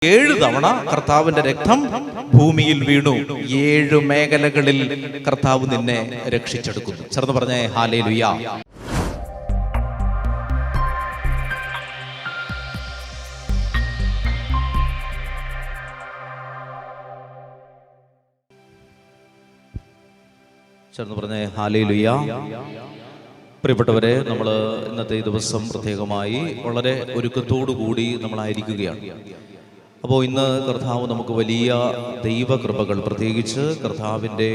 7 തവണ കർത്താവിന്റെ രക്തം ഭൂമിയിൽ വീണു. 7 മേഖലകളിൽ കർത്താവ് നിന്നെ രക്ഷിച്ചെടുക്കുന്നു. ചേർന്ന് പറഞ്ഞേ ഹല്ലേലൂയ. ചേർന്ന് പറഞ്ഞേ ഹല്ലേലൂയ. പ്രിയപ്പെട്ടവരെ, നമ്മൾ ഇന്നത്തെ ഈ ദിവസം പ്രത്യേകമായി വളരെ ഒരുക്കത്തോടു കൂടി നമ്മളായിരിക്കുകയാണ്. അപ്പോൾ ഇന്ന് കർത്താവ് നമുക്ക് വലിയ ദൈവകൃപകൾ, പ്രത്യേകിച്ച് കർത്താവിൻ്റെ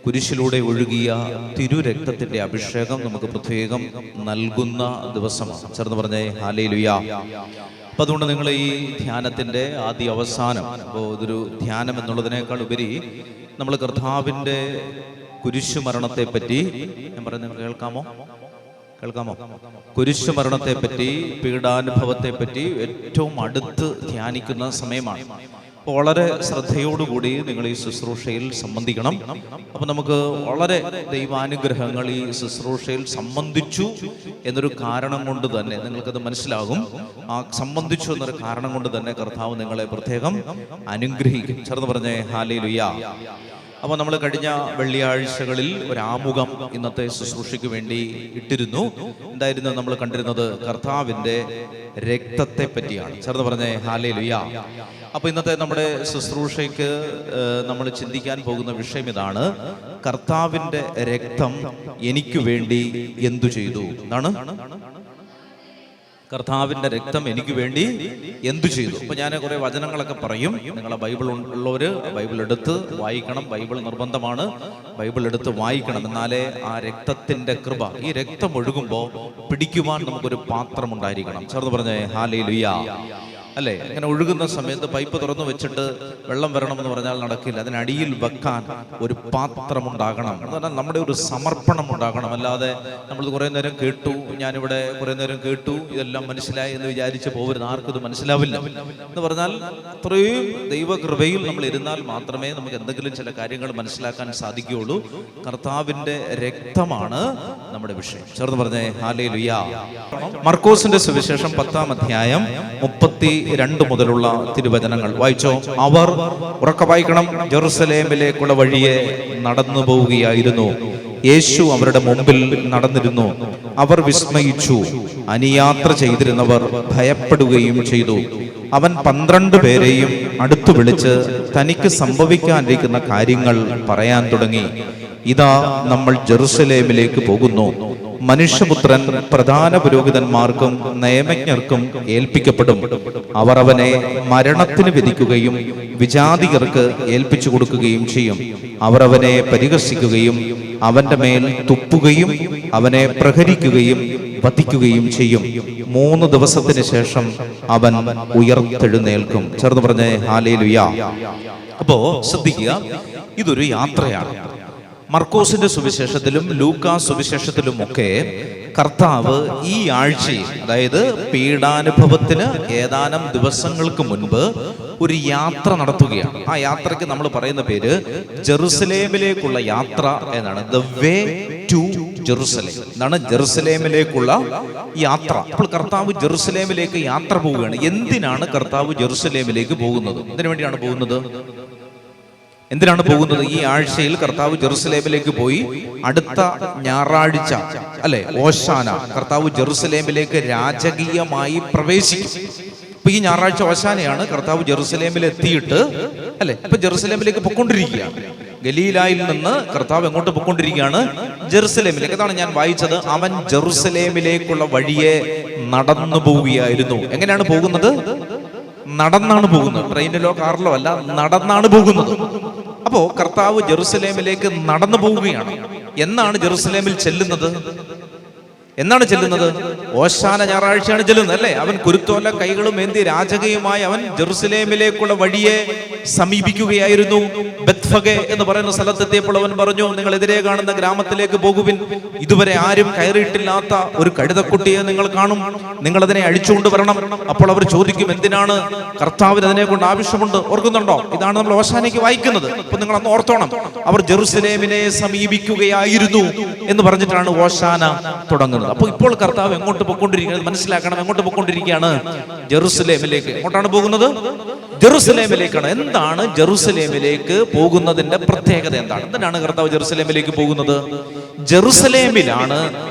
കുരിശിലൂടെ ഒഴുകിയ തിരുരക്തത്തിൻ്റെ അഭിഷേകം നമുക്ക് പ്രത്യേകം നൽകുന്ന ദിവസമാണ്. ചേർന്ന് പറഞ്ഞേ ഹല്ലേലൂയ. അപ്പം അതുകൊണ്ട് നിങ്ങൾ ഈ ധ്യാനത്തിൻ്റെ ആദ്യ അവസാനം, അപ്പോൾ ഇതൊരു ധ്യാനം എന്നുള്ളതിനേക്കാൾ ഉപരി നമ്മൾ കർത്താവിൻ്റെ കുരിശുമരണത്തെപ്പറ്റി, ഞാൻ പറയുന്നത് കേൾക്കാമോ? കുരിശുമരണത്തെപ്പറ്റി, പീഡാനുഭവത്തെപ്പറ്റി ഏറ്റവും അടുത്ത് ധ്യാനിക്കുന്ന സമയമാണ്. അപ്പോൾ വളരെ ശ്രദ്ധയോടുകൂടി നിങ്ങൾ ഈ ശുശ്രൂഷയിൽ സംബന്ധിക്കണം. അപ്പം നമുക്ക് വളരെ ദൈവാനുഗ്രഹങ്ങൾ ഈ ശുശ്രൂഷയിൽ സംബന്ധിച്ചു എന്നൊരു കാരണം കൊണ്ട് തന്നെ നിങ്ങൾക്കത് മനസ്സിലാകും. ആ സംബന്ധിച്ചു എന്നൊരു കാരണം കൊണ്ട് തന്നെ കർത്താവ് നിങ്ങളെ പ്രത്യേകം അനുഗ്രഹിക്കും. ചേർന്ന് പറഞ്ഞേ ഹല്ലേലൂയ. അപ്പോൾ നമ്മൾ കഴിഞ്ഞ വെള്ളിയാഴ്ചകളിൽ ഒരാമുഖം ഇന്നത്തെ ശുശ്രൂഷയ്ക്ക് വേണ്ടി ഇട്ടിരുന്നു. എന്തായിരുന്നു നമ്മൾ കണ്ടിരുന്നത്? കർത്താവിൻ്റെ രക്തത്തെ പറ്റിയാണ്. ചേർന്ന് പറഞ്ഞേ ഹല്ലേലൂയ. അപ്പോൾ ഇന്നത്തെ നമ്മുടെ ശുശ്രൂഷയ്ക്ക് നമ്മൾ ചിന്തിക്കാൻ പോകുന്ന വിഷയം ഇതാണ്: കർത്താവിൻ്റെ രക്തം എനിക്ക് വേണ്ടി എന്തു ചെയ്തു എന്നാണ്. കർത്താവിൻ്റെ രക്തം എനിക്ക് വേണ്ടി എന്തു ചെയ്തു? അപ്പോൾ ഞാൻ കുറേ വചനങ്ങളൊക്കെ പറയും. നിങ്ങളെ ബൈബിൾ ഉള്ളവർ ബൈബിൾ എടുത്ത് വായിക്കണം. ബൈബിൾ നിർബന്ധമാണ്. ബൈബിൾ എടുത്ത് വായിക്കണം. എന്നാലേ ആ രക്തത്തിൻ്റെ കൃപ, ഈ രക്തം ഒഴുകുമ്പോൾ പിടിക്കുവാൻ നമുക്കൊരു പാത്രം ഉണ്ടായിരിക്കണം. ചേർന്ന് പറഞ്ഞേ ഹല്ലേലൂയ. അല്ലേ? അങ്ങനെ ഒഴുകുന്ന സമയത്ത് പൈപ്പ് തുറന്നു വെച്ചിട്ട് വെള്ളം വരണമെന്ന് പറഞ്ഞാൽ നടക്കില്ല. അതിനടിയിൽ വെക്കാൻ ഒരു പാത്രം ഉണ്ടാകണം. എന്ന് പറഞ്ഞാൽ നമ്മുടെ ഒരു സമർപ്പണം ഉണ്ടാകണം. അല്ലാതെ നമ്മൾ കുറേ നേരം കേട്ടു, ഞാനിവിടെ കുറേ നേരം കേട്ടു, ഇതെല്ലാം മനസ്സിലായി എന്ന് വിചാരിച്ച് പോകരുത്. ആർക്കും ഇത് മനസ്സിലാവില്ല. എന്ന് പറഞ്ഞാൽ അത്രയും ദൈവകൃപയിൽ നമ്മൾ ഇരുന്നാൽ മാത്രമേ നമുക്ക് എന്തെങ്കിലും ചില കാര്യങ്ങൾ മനസ്സിലാക്കാൻ സാധിക്കുകയുള്ളൂ. കർത്താവിൻ്റെ രക്തമാണ് നമ്മുടെ വിഷയം. ചേർന്ന് പറഞ്ഞേ ഹല്ലേലൂയ. മർക്കോസിന്റെ സുവിശേഷം 10-ാം അധ്യായം 32 മുതലുള്ള തിരുവചനങ്ങൾ വായിച്ചോ. അവർ, ഉറക്കെ വായിക്കണം, ജെറുസലേമിലേക്കുള്ള വഴിയെ നടന്നു പോവുകയായിരുന്നു. യേശു അവരുടെ മുമ്പിൽ നടന്നിരുന്നു. അവർ വിസ്മയിച്ചു. അനുയാത്ര ചെയ്തിരുന്നവർ ഭയപ്പെടുകയും ചെയ്തു. അവൻ 12 പേരെയും അടുത്തു വിളിച്ച് തനിക്ക് സംഭവിക്കാനിരിക്കുന്ന കാര്യങ്ങൾ പറയാൻ തുടങ്ങി. ഇതാ, നമ്മൾ ജെറുസലേമിലേക്ക് പോകുന്നു. മനുഷ്യപുത്രൻ പ്രധാന പുരോഹിതന്മാർക്കും നിയമജ്ഞർക്കും ഏൽപ്പിക്കപ്പെടും. അവർ അവനെ മരണത്തിന് വിധിക്കുകയും വിജാതികർക്ക് ഏൽപ്പിച്ചു കൊടുക്കുകയും ചെയ്യും. അവർ അവനെ പരിഹസിക്കുകയും അവന്റെ മേൽ തുപ്പുകയും അവനെ പ്രഹരിക്കുകയും വധിക്കുകയും ചെയ്യും. 3 ദിവസത്തിന് ശേഷം അവൻ ഉയർത്തെഴുന്നേൽക്കും. ചേർന്ന് പറഞ്ഞേ ഹല്ലേലൂയ. അപ്പോ ശ്രദ്ധിക്കുക, ഇതൊരു യാത്രയാണ്. മർക്കോസിന്റെ സുവിശേഷത്തിലും ലൂക്കാ സുവിശേഷത്തിലും ഒക്കെ കർത്താവ് ഈ ആഴ്ചയിൽ, അതായത് പീഡാനുഭവത്തിന് ഏതാനും ദിവസങ്ങൾക്ക് മുൻപ് ഒരു യാത്ര നടത്തുകയാണ്. ആ യാത്രയ്ക്ക് നമ്മൾ പറയുന്ന പേര് ജെറുസലേമിലേക്കുള്ള യാത്ര എന്നാണ്. ദ വേ ടു ജെറുസലേം എന്നാണ് ജെറുസലേമിലേക്കുള്ള യാത്ര. അപ്പോൾ കർത്താവ് ജെറുസലേമിലേക്ക് യാത്ര പോവുകയാണ്. എന്തിനാണ് കർത്താവ് ജെറുസലേമിലേക്ക് പോകുന്നത്? എന്തിനു വേണ്ടിയാണ് പോകുന്നത്? ഈ ആഴ്ചയിൽ കർത്താവ് ജെറുസലേമിലേക്ക് പോയി. അടുത്ത ഞായറാഴ്ച അല്ലെ, ഓശാന, കർത്താവ് ജെറുസലേമിലേക്ക് രാജകീയമായി പ്രവേശിക്കും. അപ്പൊ ഈ ഞായറാഴ്ച ഓശാനയാണ്. കർത്താവ് ജെറുസലേമിൽ എത്തിയിട്ട് അല്ലെ, ഇപ്പൊ ജെറുസലേമിലേക്ക് പൊക്കൊണ്ടിരിക്കുകയാണ്. ഗലീലായിൽ നിന്ന് കർത്താവ് എങ്ങോട്ട് പൊക്കൊണ്ടിരിക്കുകയാണ്? ജെറുസലേമിലേക്ക്. അതാണ് ഞാൻ വായിച്ചത്. അവൻ ജെറുസലേമിലേക്കുള്ള വഴിയെ നടന്നു പോവുകയായിരുന്നു. എങ്ങനെയാണ് പോകുന്നത്? നടന്നാണ് പോകുന്നത്. ട്രെയിനിലോ കാറിലോ അല്ല, നടന്നാണ് പോകുന്നത്. അപ്പോ കർത്താവ് ജെറുസലേമിലേക്ക് നടന്നു പോവുകയാണ്. എന്നാണ് ജെറുസലേമിൽ ചെല്ലുന്നത്? ഓശാന ഞായറാഴ്ചയാണ് ചെല്ലുന്നത് അല്ലേ? അവൻ കുരുത്തോല കൈകളും ഏന്തി രാജകീയമായി അവൻ ജെറുസലേമിലേക്കുള്ള വഴിയെ സമീപിക്കുകയായിരുന്നു. ബെത്ഫഗെ എന്ന് പറയുന്ന സ്ഥലത്തെത്തിയപ്പോൾ അവൻ പറഞ്ഞു, നിങ്ങൾ എതിരെ കാണുന്ന ഗ്രാമത്തിലേക്ക് പോകുവിൻ. ഇതുവരെ ആരും കയറിയിട്ടില്ലാത്ത ഒരു കഴുതക്കുട്ടിയെ നിങ്ങൾ കാണും. നിങ്ങൾ അതിനെ അഴിച്ചുകൊണ്ട് വരണം. അപ്പോൾ അവർ ചോദിക്കും, എന്തിനാണ്? കർത്താവിന് അതിനെ കൊണ്ട് ആവശ്യമുണ്ട്. ഓർക്കുന്നുണ്ടോ? ഇതാണ് നമ്മൾ ഓശാനയ്ക്ക് വായിക്കുന്നത്. അപ്പൊ നിങ്ങൾ അന്ന് ഓർത്തോണം, അവർ ജെറുസലേമിനെ സമീപിക്കുകയായിരുന്നു എന്ന് പറഞ്ഞിട്ടാണ് ഓശാന തുടങ്ങുന്നത്. അപ്പോൾ ഇപ്പോൾ കർത്താവ് എങ്ങോട്ട് എങ്ങോട്ട് പൊക്കൊണ്ടിരിക്കുന്നത് മനസ്സിലാക്കണം. എങ്ങോട്ട് പൊക്കൊണ്ടിരിക്കുകയാണ്? ജെറുസലേമിലേക്ക്. എങ്ങോട്ടാണ് പോകുന്നത്? ജെറുസലേമിലേക്കാണ്. എന്താണ് ജെറുസലേമിലേക്ക് പോകുന്നതിന്റെ പ്രത്യേകത? എന്താണ് കർത്താവ് ജെറുസലേമിലേക്ക് പോകുന്നത്? ജെറുസലേമിലാണ്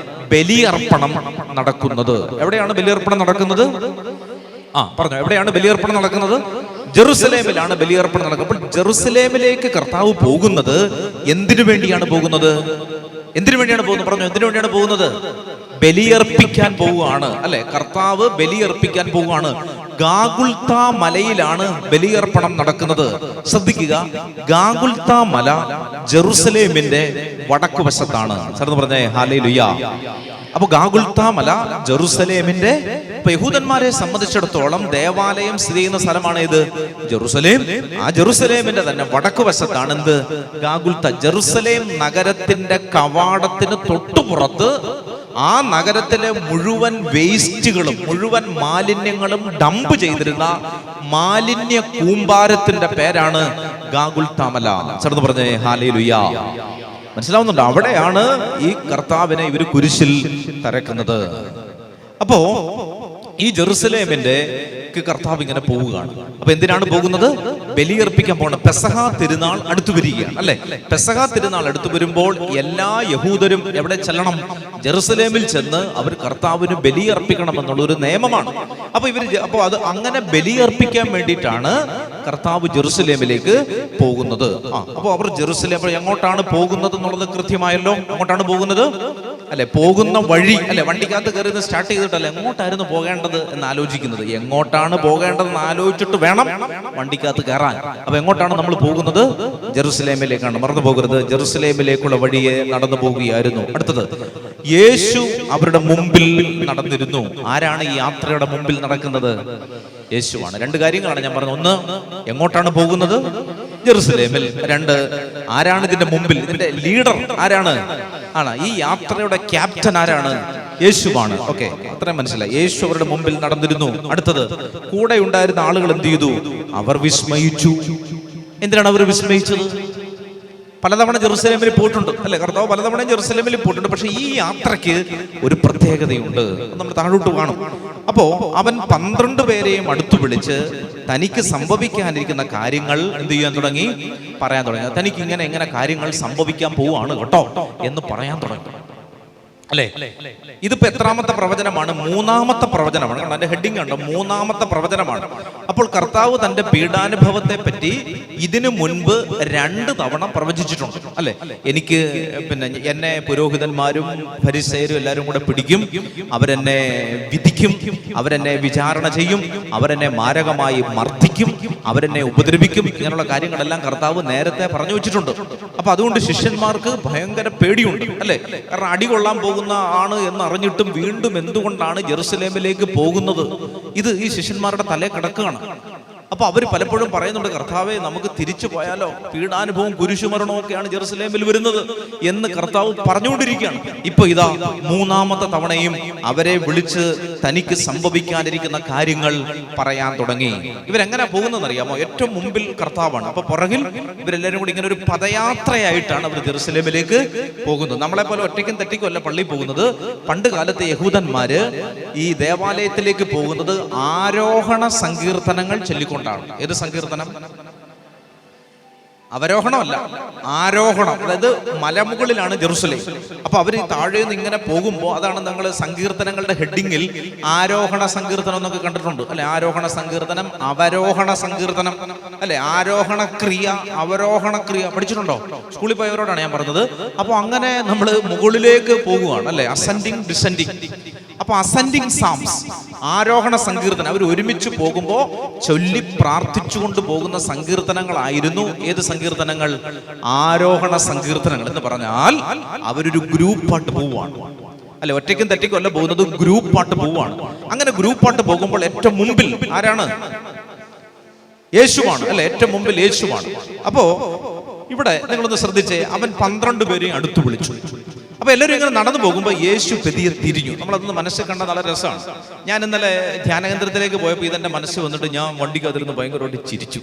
ബലിയർപ്പണം നടക്കുന്നത്. എവിടെയാണ് ബലിയർപ്പണം നടക്കുന്നത്? പറഞ്ഞു. എവിടെയാണ് ബലിയർപ്പണം നടക്കുന്നത്? ജെറുസലേമിലാണ് ബലിയർപ്പണം നടക്കുന്നത്. അപ്പോൾ ജെറുസലേമിലേക്ക് കർത്താവ് പോകുന്നത് എന്തിനു വേണ്ടിയാണ് പോകുന്നത്? എന്തിനു വേണ്ടിയാണ് പോകുന്നത്? പറഞ്ഞു. എന്തിനു വേണ്ടിയാണ് പോകുന്നത്? ബലിയർപ്പിക്കാൻ പോവുകയാണ്, അല്ലെ? കർത്താവ് ബലിയർപ്പിക്കാൻ പോവുകയാണ്. ഗാഗുൽത്ത മലയിലാണ് ബലിയർപ്പണം നടക്കുന്നത്. ശ്രദ്ധിക്കുക, ഗാഗുൽത്ത മല ജെറുസലേമിന്റെ വടക്കുവശത്താണ്. ചേർന്ന് പറഞ്ഞേ ഹല്ലേലൂയ. അപ്പൊ ഗാഗുൽത്ത മല ജെറുസലേമിന്റെ, യഹൂദന്മാരെ സംബന്ധിച്ചിടത്തോളം ദേവാലയം സ്ഥിതി ചെയ്യുന്ന സ്ഥലമാണ് ഇത്, ജെറുസലേം. ആ ജെറുസലേമിന്റെ തന്നെ വടക്കുവശത്താണ് എന്ത്? ഗാഗുൽത്ത. ജെറുസലേം നഗരത്തിന്റെ കവാടത്തിന് തൊട്ടുപുറത്ത് ആ നഗരത്തിലെ മുഴുവൻ വേസ്റ്റുകളും മുഴുവൻ മാലിന്യങ്ങളും ഡംപ് ചെയ്തിരുന്ന മാലിന്യ കൂമ്പാരത്തിന്റെ പേരാണ് ഗാഗുൽത്ത മല. ചേർന്ന് പറഞ്ഞേ ഹല്ലേലൂയ. മനസ്സിലാവുന്നുണ്ടോ? അവിടെയാണ് ഈ കർത്താവിനെ ഇവർ കുരിശിൽ തറക്കുന്നത്. അപ്പോ ഈ ജെറുസലേമിന്റെ കർത്താവ് ഇങ്ങനെ പോവുകയാണ്. അപ്പൊ എന്തിനാണ് പോകുന്നത്? ബലിയർപ്പിക്കാൻ പോകണം. പെസഹ തിരുനാൾ അടുത്തു വരികയാണ്, അല്ലെ? പെസഹ തിരുനാൾ അടുത്തു വരുമ്പോൾ എല്ലാ യഹൂദരും എവിടെ ചെല്ലണം? ജെറുസലേമിൽ ചെന്ന് അവർ കർത്താവിന് ബലിയർപ്പിക്കണം എന്നുള്ള ഒരു നിയമമാണ്. അപ്പൊ അത് അങ്ങനെ ബലിയർപ്പിക്കാൻ വേണ്ടിയിട്ടാണ് കർത്താവ് ജെറുസലേമിലേക്ക് പോകുന്നത്. അപ്പൊ അവർ ജെറുസലേം എങ്ങോട്ടാണ് പോകുന്നത് എന്നുള്ളത് കൃത്യമായല്ലോ. എങ്ങോട്ടാണ് പോകുന്നത്? അല്ലെ, പോകുന്ന വഴി, അല്ലെ? വണ്ടിക്കകത്ത് കയറി സ്റ്റാർട്ട് ചെയ്തിട്ടല്ല എങ്ങോട്ടായിരുന്നു പോകേണ്ടത് എന്ന് ആലോചിക്കുന്നത്. എങ്ങോട്ടാണ് പോകേണ്ടതെന്ന് ആലോചിച്ചിട്ട് വേണം വണ്ടിക്കകത്ത് കയറാൻ. അപ്പൊ എങ്ങോട്ടാണ് നമ്മൾ പോകുന്നത്? ജെറുസലേമിലേക്കാണ്. മറന്നു പോകരുത്. ജെറുസലേമിലേക്കുള്ള വഴിയെ നടന്നു പോവുകയായിരുന്നു. അടുത്തത്, യേശു അവരുടെ മുമ്പിൽ നടന്നിരുന്നു. ആരാണ് ഈ യാത്രയുടെ മുമ്പിൽ നടക്കുന്നത്? യേശുവാണ്. രണ്ട് കാര്യങ്ങളാണ് ഞാൻ പറഞ്ഞത്. ഒന്ന്, എങ്ങോട്ടാണ് പോകുന്നത്? ജെറുസലേമിൽ. രണ്ട്, ആരാണ് ഇതിന്റെ മുമ്പിൽ? ഇതിന്റെ ലീഡർ ആരാണ്? ഈ യാത്രയുടെ ക്യാപ്റ്റൻ ആരാണ്? യേശുവാണ്. ഓക്കെ, അത്രയും മനസ്സിലായി. യേശു അവരുടെ മുമ്പിൽ നടന്നിരുന്നു. അടുത്തത്, കൂടെ ഉണ്ടായിരുന്ന ആളുകൾ എന്ത് ചെയ്തു? അവർ വിസ്മയിച്ചു. എന്തിനാണ് അവർ വിസ്മയിച്ചത്? പലതവണ ജെറുസലേമിൽ പോയിട്ടുണ്ട്, അല്ലെ? കർത്താവ് പലതവണ ജെറുസലേമിൽ പോയിട്ടുണ്ട്. പക്ഷെ ഈ യാത്രയ്ക്ക് ഒരു പ്രത്യേകതയുണ്ട്. നമ്മൾ താഴോട്ട് കാണും. അപ്പോ അവൻ 12 പേരെയും അടുത്തു വിളിച്ച് തനിക്ക് സംഭവിക്കാനിരിക്കുന്ന കാര്യങ്ങൾ എന്ത് ചെയ്യാൻ തുടങ്ങി? പറയാൻ തുടങ്ങി. തനിക്ക് ഇങ്ങനെ കാര്യങ്ങൾ സംഭവിക്കാൻ പോവാണ് കേട്ടോ എന്ന് പറയാൻ തുടങ്ങി, അല്ലെ? ഇതിപ്പോ എത്രാമത്തെ പ്രവചനമാണ്? 3-ാമത്തെ പ്രവചനമാണ്. അതിന്റെ ഹെഡിങ് കണ്ടോ? 3-ാമത്തെ പ്രവചനമാണ്. അപ്പോൾ കർത്താവ് തന്റെ പീഡാനുഭവത്തെ പറ്റി ഇതിനു മുൻപ് 2 തവണ പ്രവചിച്ചിട്ടുണ്ട്, അല്ലെ? എന്നെ പുരോഹിതന്മാരും ഫരിസേയരും എല്ലാവരും കൂടെ പിടിക്കും, അവരെന്നെ വിധിക്കും, അവരെന്നെ വിചാരണ ചെയ്യും, അവരെന്നെ മാരകമായി മർദ്ദിക്കും, അവരെന്നെ ഉപദ്രവിക്കും. ഇങ്ങനെയുള്ള കാര്യങ്ങളെല്ലാം കർത്താവ് നേരത്തെ പറഞ്ഞു വെച്ചിട്ടുണ്ട്. അപ്പൊ അതുകൊണ്ട് ശിഷ്യന്മാർക്ക് ഭയങ്കര പേടിയുണ്ട്, അല്ലെ? കാരണം അടി കൊള്ളാൻ പോകുന്ന ആണ് എന്ന് അറിഞ്ഞിട്ടും വീണ്ടും എന്തുകൊണ്ടാണ് ജെറുസലേമിലേക്ക് പോകുന്നത്? ഇത് ഈ ശിഷ്യന്മാരുടെ തലേ കിടക്കുകയാണ്. അപ്പൊ അവർ പലപ്പോഴും പറയുന്നുണ്ട്, കർത്താവെ നമുക്ക് തിരിച്ചു പോയാലോ? പീഡാനുഭവം കുരിശുമരണവും ഒക്കെയാണ് ജെറുസലേമിൽ വരുന്നത് എന്ന് കർത്താവ് പറഞ്ഞുകൊണ്ടിരിക്കുകയാണ്. ഇപ്പൊ ഇതാ 3-ാമത്തെ തവണയും അവരെ വിളിച്ച് തനിക്ക് സംഭവിക്കാനിരിക്കുന്ന കാര്യങ്ങൾ പറയാൻ തുടങ്ങി. ഇവരെങ്ങനെ പോകുന്നതെന്ന് അറിയാമോ? ഏറ്റവും മുമ്പിൽ കർത്താവാണ്. അപ്പൊ പുറകിൽ ഇവരെല്ലാവരും കൂടി ഇങ്ങനെ ഒരു പദയാത്രയായിട്ടാണ് അവർ ജെറുസലേമിലേക്ക് പോകുന്നത്. നമ്മളെ പോലെ ഒറ്റയ്ക്കും തെറ്റിക്കും അല്ല പള്ളിയിൽ പോകുന്നത്. പണ്ട് കാലത്തെ യഹൂദന്മാര് ഈ ദേവാലയത്തിലേക്ക് പോകുന്നത് ആരോഹണ സങ്കീർത്തനങ്ങൾ ചൊല്ലിക്കൊണ്ട്. ഏത് സങ്കീർത്തനം? അവരോഹണമല്ല, ആരോഹണം. അതായത് മലമുകളിലാണ് ജെറുസലേം. അപ്പൊ അവര് താഴെ നിന്ന് ഇങ്ങനെ പോകുമ്പോൾ, അതാണ് നിങ്ങൾ സങ്കീർത്തനങ്ങളുടെ ഹെഡിങ്ങിൽ ആരോഹണ സങ്കീർത്തനം എന്നൊക്കെ കണ്ടിട്ടുണ്ട്, അല്ലെ? ആരോഹണ സങ്കീർത്തനം, അവരോഹണ സങ്കീർത്തനം, അല്ലെ? ആരോഹണ ക്രിയ, അവരോഹണ ക്രിയ പഠിച്ചിട്ടുണ്ടോ? സ്കൂളിൽ പോയവരോടാണ് ഞാൻ പറഞ്ഞത്. അപ്പൊ അങ്ങനെ നമ്മൾ മുകളിലേക്ക് പോകുകയാണ്, അല്ലെ? Ascending, descending. അപ്പൊ അസെൻഡിങ് സാംസ്, ആരോഹണ സങ്കീർത്തനം, അവർ ഒരുമിച്ച് പോകുമ്പോൾ ചൊല്ലി പ്രാർത്ഥിച്ചുകൊണ്ട് പോകുന്ന സങ്കീർത്തനങ്ങളായിരുന്നു. ഏത് സങ്കീർത്തനങ്ങൾ? ആരോഹണ സങ്കീർത്തനങ്ങൾ. എന്ന് പറഞ്ഞാൽ അവരൊരു ഗ്രൂപ്പായിട്ട് പോവുകയാണ്, അല്ലെ? ഒറ്റയ്ക്കും തെറ്റിക്കും അല്ല പോകുന്നത്, ഗ്രൂപ്പായിട്ട് പോവുകയാണ്. അങ്ങനെ ഗ്രൂപ്പായിട്ട് പോകുമ്പോൾ ഏറ്റവും മുമ്പിൽ ആരാണ്? യേശുവാണ്, അല്ലെ? ഏറ്റവും മുമ്പിൽ യേശുവാണ്. അപ്പോ ഇവിടെ നിങ്ങളൊന്ന് ശ്രദ്ധിച്ചേ, അവൻ 12 പേരെയും അടുത്തു വിളിച്ചു. അപ്പൊ എല്ലാവരും ഇങ്ങനെ നടന്നു പോകുമ്പോൾ യേശു പെതിയെ തിരിഞ്ഞു. നമ്മളതൊന്ന് മനസ്സിൽ കണ്ടാൽ നല്ല രസമാണ്. ഞാൻ ഇന്നലെ ധ്യാനകേന്ദ്രത്തിലേക്ക് പോയപ്പോൾ ഇതെന്റെ മനസ്സിൽ വന്നിട്ട് ഞാൻ വണ്ടിക്ക് അതിരുന്ന് ഭയങ്കരമായിട്ട് ചിരിച്ചു.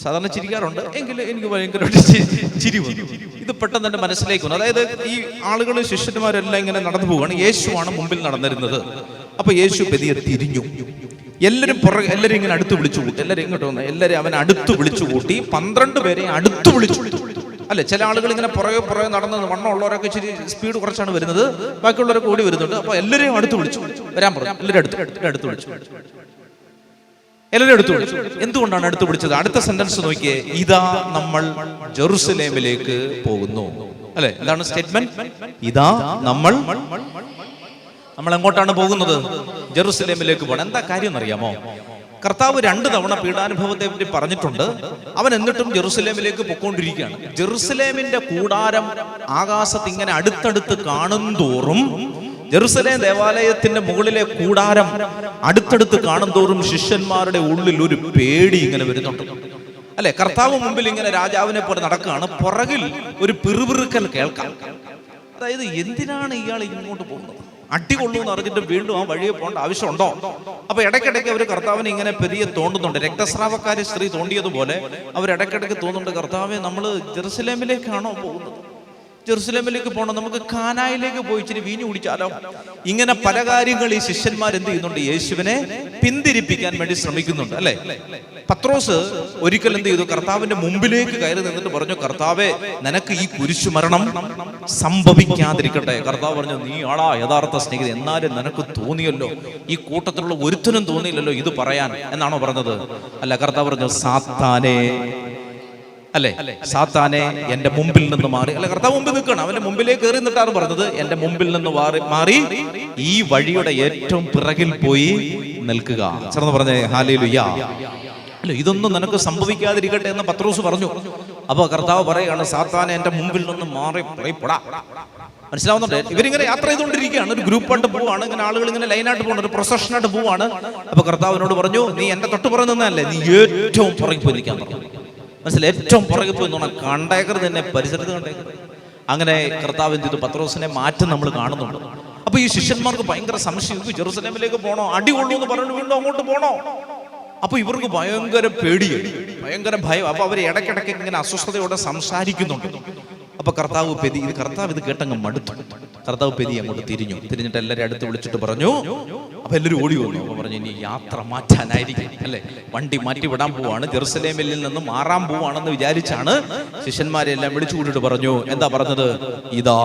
സാധാരണ ചിരിക്കാറുണ്ട്, എങ്കിലും എനിക്ക് ഭയങ്കരമായിട്ട് ചിരി വന്നു. ഇത് പെട്ടെന്ന് എൻ്റെ മനസ്സിലേക്ക് വന്നു. അതായത് ഈ ആളുകൾ, ശിഷ്യന്മാരെല്ലാം ഇങ്ങനെ നടന്നു പോവുകയാണ്. യേശുവാണ് മുമ്പിൽ നടന്നിരുന്നത്. അപ്പൊ യേശു പെതിയെ തിരിഞ്ഞു. എല്ലാവരും ഇങ്ങനെ അടുത്ത് വിളിച്ചു കൂട്ടി. എല്ലാവരും ഇങ്ങോട്ട് വന്നു. എല്ലാവരും അവൻ അടുത്ത് വിളിച്ചു കൂട്ടി. 12 പേരെ അടുത്ത് വിളിച്ചു. അല്ലെ, ചില ആളുകൾ ഇങ്ങനെ പുറകെ നടന്ന് വണ്ണമുള്ളവരൊക്കെ ഇച്ചിരി സ്പീഡ് കുറച്ചാണ് വരുന്നത്, ബാക്കിയുള്ളവരൊക്കെ ഓടി വരുന്നുണ്ട്. അപ്പൊ എല്ലാവരെയും അടുത്ത് വിളിച്ചു വരാൻ പറഞ്ഞു. എല്ലാവരും അടുത്ത് വിളിച്ചു. എല്ലാവരും അടുത്ത് വിളിച്ചു. എന്തുകൊണ്ടാണ് അടുത്ത് വിളിച്ചത്? അടുത്ത സെന്റൻസ് നോക്കിയേ, ഇതാ നമ്മൾ ജെറുസലേമിലേക്ക് പോകുന്നു. അല്ലെ, എന്താണ് സ്റ്റേറ്റ്മെന്റ്? ഇതാ നമ്മൾ എങ്ങോട്ടാണ് പോകുന്നത്? ജെറുസലേമിലേക്ക് പോകണം. എന്താ കാര്യം എന്നറിയാമോ? കർത്താവ് 2 തവണ പീഡാനുഭവത്തെ പറ്റി പറഞ്ഞിട്ടുണ്ട്. അവൻ എന്നിട്ടും ജെറുസലേമിലേക്ക് പൊക്കോണ്ടിരിക്കുകയാണ്. ജെറുസലേമിന്റെ കൂടാരം ആകാശത്ത് ഇങ്ങനെ അടുത്തടുത്ത് കാണുന്തോറും, ജെറുസലേം ദേവാലയത്തിന്റെ മുകളിലെ കൂടാരം അടുത്തടുത്ത് കാണുന്തോറും ശിഷ്യന്മാരുടെ ഉള്ളിൽ ഒരു പേടി ഇങ്ങനെ വരുന്നുണ്ട്. അല്ലെ, കർത്താവ് മുമ്പിൽ ഇങ്ങനെ രാജാവിനെ പോലെ നടക്കുകയാണ്. പുറകിൽ ഒരു പിറുപിറുക്കൽ കേൾക്കാം. അതായത് എന്തിനാണ് ഇയാൾ ഇങ്ങോട്ട് പോകുന്നത്? അടികൊള്ളൂ എന്ന് അറിഞ്ഞിട്ട് വീണ്ടും ആ വഴിയെ പോകേണ്ട ആവശ്യമുണ്ടോ? അപ്പൊ ഇടയ്ക്കിടയ്ക്ക് അവർ കർത്താവിനെ ഇങ്ങനെ പെരിയെ തോണ്ടുന്നുണ്ട്. രക്തസ്രാവക്കാരി സ്ത്രീ തോണ്ടിയതുപോലെ അവർ ഇടയ്ക്കിടയ്ക്ക് തോന്നുന്നുണ്ട്, കർത്താവെ, നമ്മൾ ജെറുസലേമിലേക്കാണോ പോകുന്നത്? ജെറുസലേമിലേക്ക് പോകണം, നമുക്ക് കാനായിലേക്ക് പോയി ഇച്ചിരി വീഞ്ഞു കുടിച്ചാലോ? ഇങ്ങനെ പല കാര്യങ്ങൾ ഈ ശിഷ്യന്മാർ എന്ത് ചെയ്യുന്നുണ്ട്? യേശുവിനെ പിന്തിരിപ്പിക്കാൻ വേണ്ടി ശ്രമിക്കുന്നുണ്ട്. അല്ലെ, പത്രോസ് ഒരിക്കൽ എന്ത് ചെയ്തു? കർത്താവിന്റെ മുമ്പിലേക്ക് കയറി നിന്നിട്ട് പറഞ്ഞു, കർത്താവെ, നിനക്ക് ഈ കുരിശുമരണം സംഭവിക്കാതിരിക്കട്ടെ. കർത്താവ് പറഞ്ഞു, നീ ആളാ യഥാർത്ഥ സ്നേഹിതൻ, എന്നാലും നിനക്ക് തോന്നിയല്ലോ, ഈ കൂട്ടത്തിലുള്ള ഒരുത്തനും തോന്നിയില്ലല്ലോ ഇത് പറയാൻ എന്നാണോ പറഞ്ഞത്? അല്ല, കർത്താവ് പറഞ്ഞു, സാത്താനെ, അല്ലെ, സാത്താനെ എന്റെ മുമ്പിൽ നിന്ന് മാറി. അല്ലെ, കർത്താവ് മുമ്പിൽ നിൽക്കണം, അവന്റെ മുമ്പിലേക്ക് കയറി നിന്നിട്ടാണ് പറഞ്ഞത്, എന്റെ മുമ്പിൽ നിന്ന് മാറി ഈ വഴിയുടെ ഏറ്റവും പിറകിൽ പോയി നിൽക്കുക. ചേർന്ന് പറഞ്ഞേ ഹല്ലേലൂയ. അല്ല, ഇതൊന്നും നിനക്ക് സംഭവിക്കാതിരിക്കട്ടെ എന്ന് പത്രോസ് പറഞ്ഞു. അപ്പൊ കർത്താവ് പറയുകയാണ്, സാത്താനെ എന്റെ മുമ്പിൽ നിന്ന് മാറി പോടാ. മനസ്സിലാവുന്നുണ്ട്? ഇവരിങ്ങനെ യാത്ര ചെയ്തുകൊണ്ടിരിക്കുകയാണ്, ഒരു ഗ്രൂപ്പായിട്ട് പോവാണ്, ഇങ്ങനെ ആളുകൾ ഇങ്ങനെ ലൈനായിട്ട് പോകണം, ഒരു പ്രൊസഷനായിട്ട് പോവാണ്. അപ്പൊ കർത്താവിനോട് പറഞ്ഞു, നീ എന്റെ തൊട്ട് പുറകെ നിന്നല്ലേ, നീ ഏറ്റവും പുറകെ പോയി നിൽക്കാൻ പറഞ്ഞു. മനസ്സിലായി? ഏറ്റവും പുറകെ പോയി നോക്കണം, കണ്ടേക്കരുത്, തന്നെ പരിസരത്ത് കണ്ടേക്കരുത്. അങ്ങനെ കർത്താവ് എന്ത് ചെയ്തു? പത്രോസിനെ മാറ്റം നമ്മൾ കാണുന്നുണ്ട്. അപ്പൊ ഈ ശിഷ്യന്മാർക്ക് ഭയങ്കര സംശയം, ജെറുസലേമിലേക്ക് പോകണോ? അടികൊള്ളൂ എന്ന് പറഞ്ഞു വീണ്ടും അങ്ങോട്ട് പോകണോ? അപ്പൊ ഇവർക്ക് ഭയങ്കര പേടിയായി, ഭയങ്കര ഭയം. അപ്പൊ അവർ ഇടയ്ക്കിടയ്ക്ക് ഇങ്ങനെ അസ്വസ്ഥതയോടെ സംസാരിക്കുന്നുണ്ട്. അപ്പൊ കർത്താവ് ഇത് കേട്ടങ്ങ് മടുത്തു. കർത്താവ് അങ്ങോട്ട് തിരിഞ്ഞിട്ട് എല്ലാവരും അടുത്ത് വിളിച്ചിട്ട് പറഞ്ഞു. അപ്പൊ എല്ലാവരും ഓടി വന്നു. അപ്പൊ പറഞ്ഞു, ഇനി യാത്ര മാറ്റാനായിരിക്കും, അല്ലെ, വണ്ടി മാറ്റി വിടാൻ പോവാണ്, ജെറുസലേമിൽ നിന്ന് മാറാൻ പോവാണെന്ന് വിചാരിച്ചാണ് ശിഷ്യന്മാരെ എല്ലാം വിളിച്ചു കൂട്ടിട്ട് പറഞ്ഞു. എന്താ പറഞ്ഞത്? ഇതാ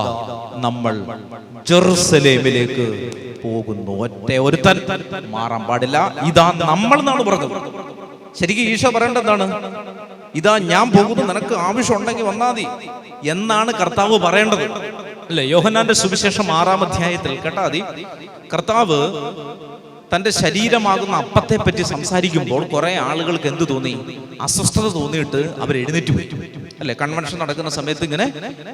നമ്മൾ ജെറുസലേമിലേക്ക് പോകുന്നു. ഒരുത്തൻ മാറാൻ പാടില്ല. ഇതാ നമ്മൾ എന്നാണ് പറഞ്ഞത്. ശരിക്കും ഈശോ പറയേണ്ടത് എന്താണ്? ഇതാ ഞാൻ പോകുന്നു, നിനക്ക് ആവശ്യം ഉണ്ടെങ്കിൽ വന്നാൽ മതി എന്നാണ് കർത്താവ് പറയേണ്ടത്. അല്ലെ, യോഹന്നാന്റെ സുവിശേഷം 6-ാം അധ്യായത്തിൽ കേട്ടാ മതി, കർത്താവ് തന്റെ ശരീരമാകുന്ന അപ്പത്തെ പറ്റി സംസാരിക്കുമ്പോൾ കുറെ ആളുകൾക്ക് എന്ത് തോന്നി? അസ്വസ്ഥത തോന്നിയിട്ട് അവർ എഴുന്നേറ്റ് പോയി. അല്ലെ, കൺവെൻഷൻ നടക്കുന്ന സമയത്ത് ഇങ്ങനെ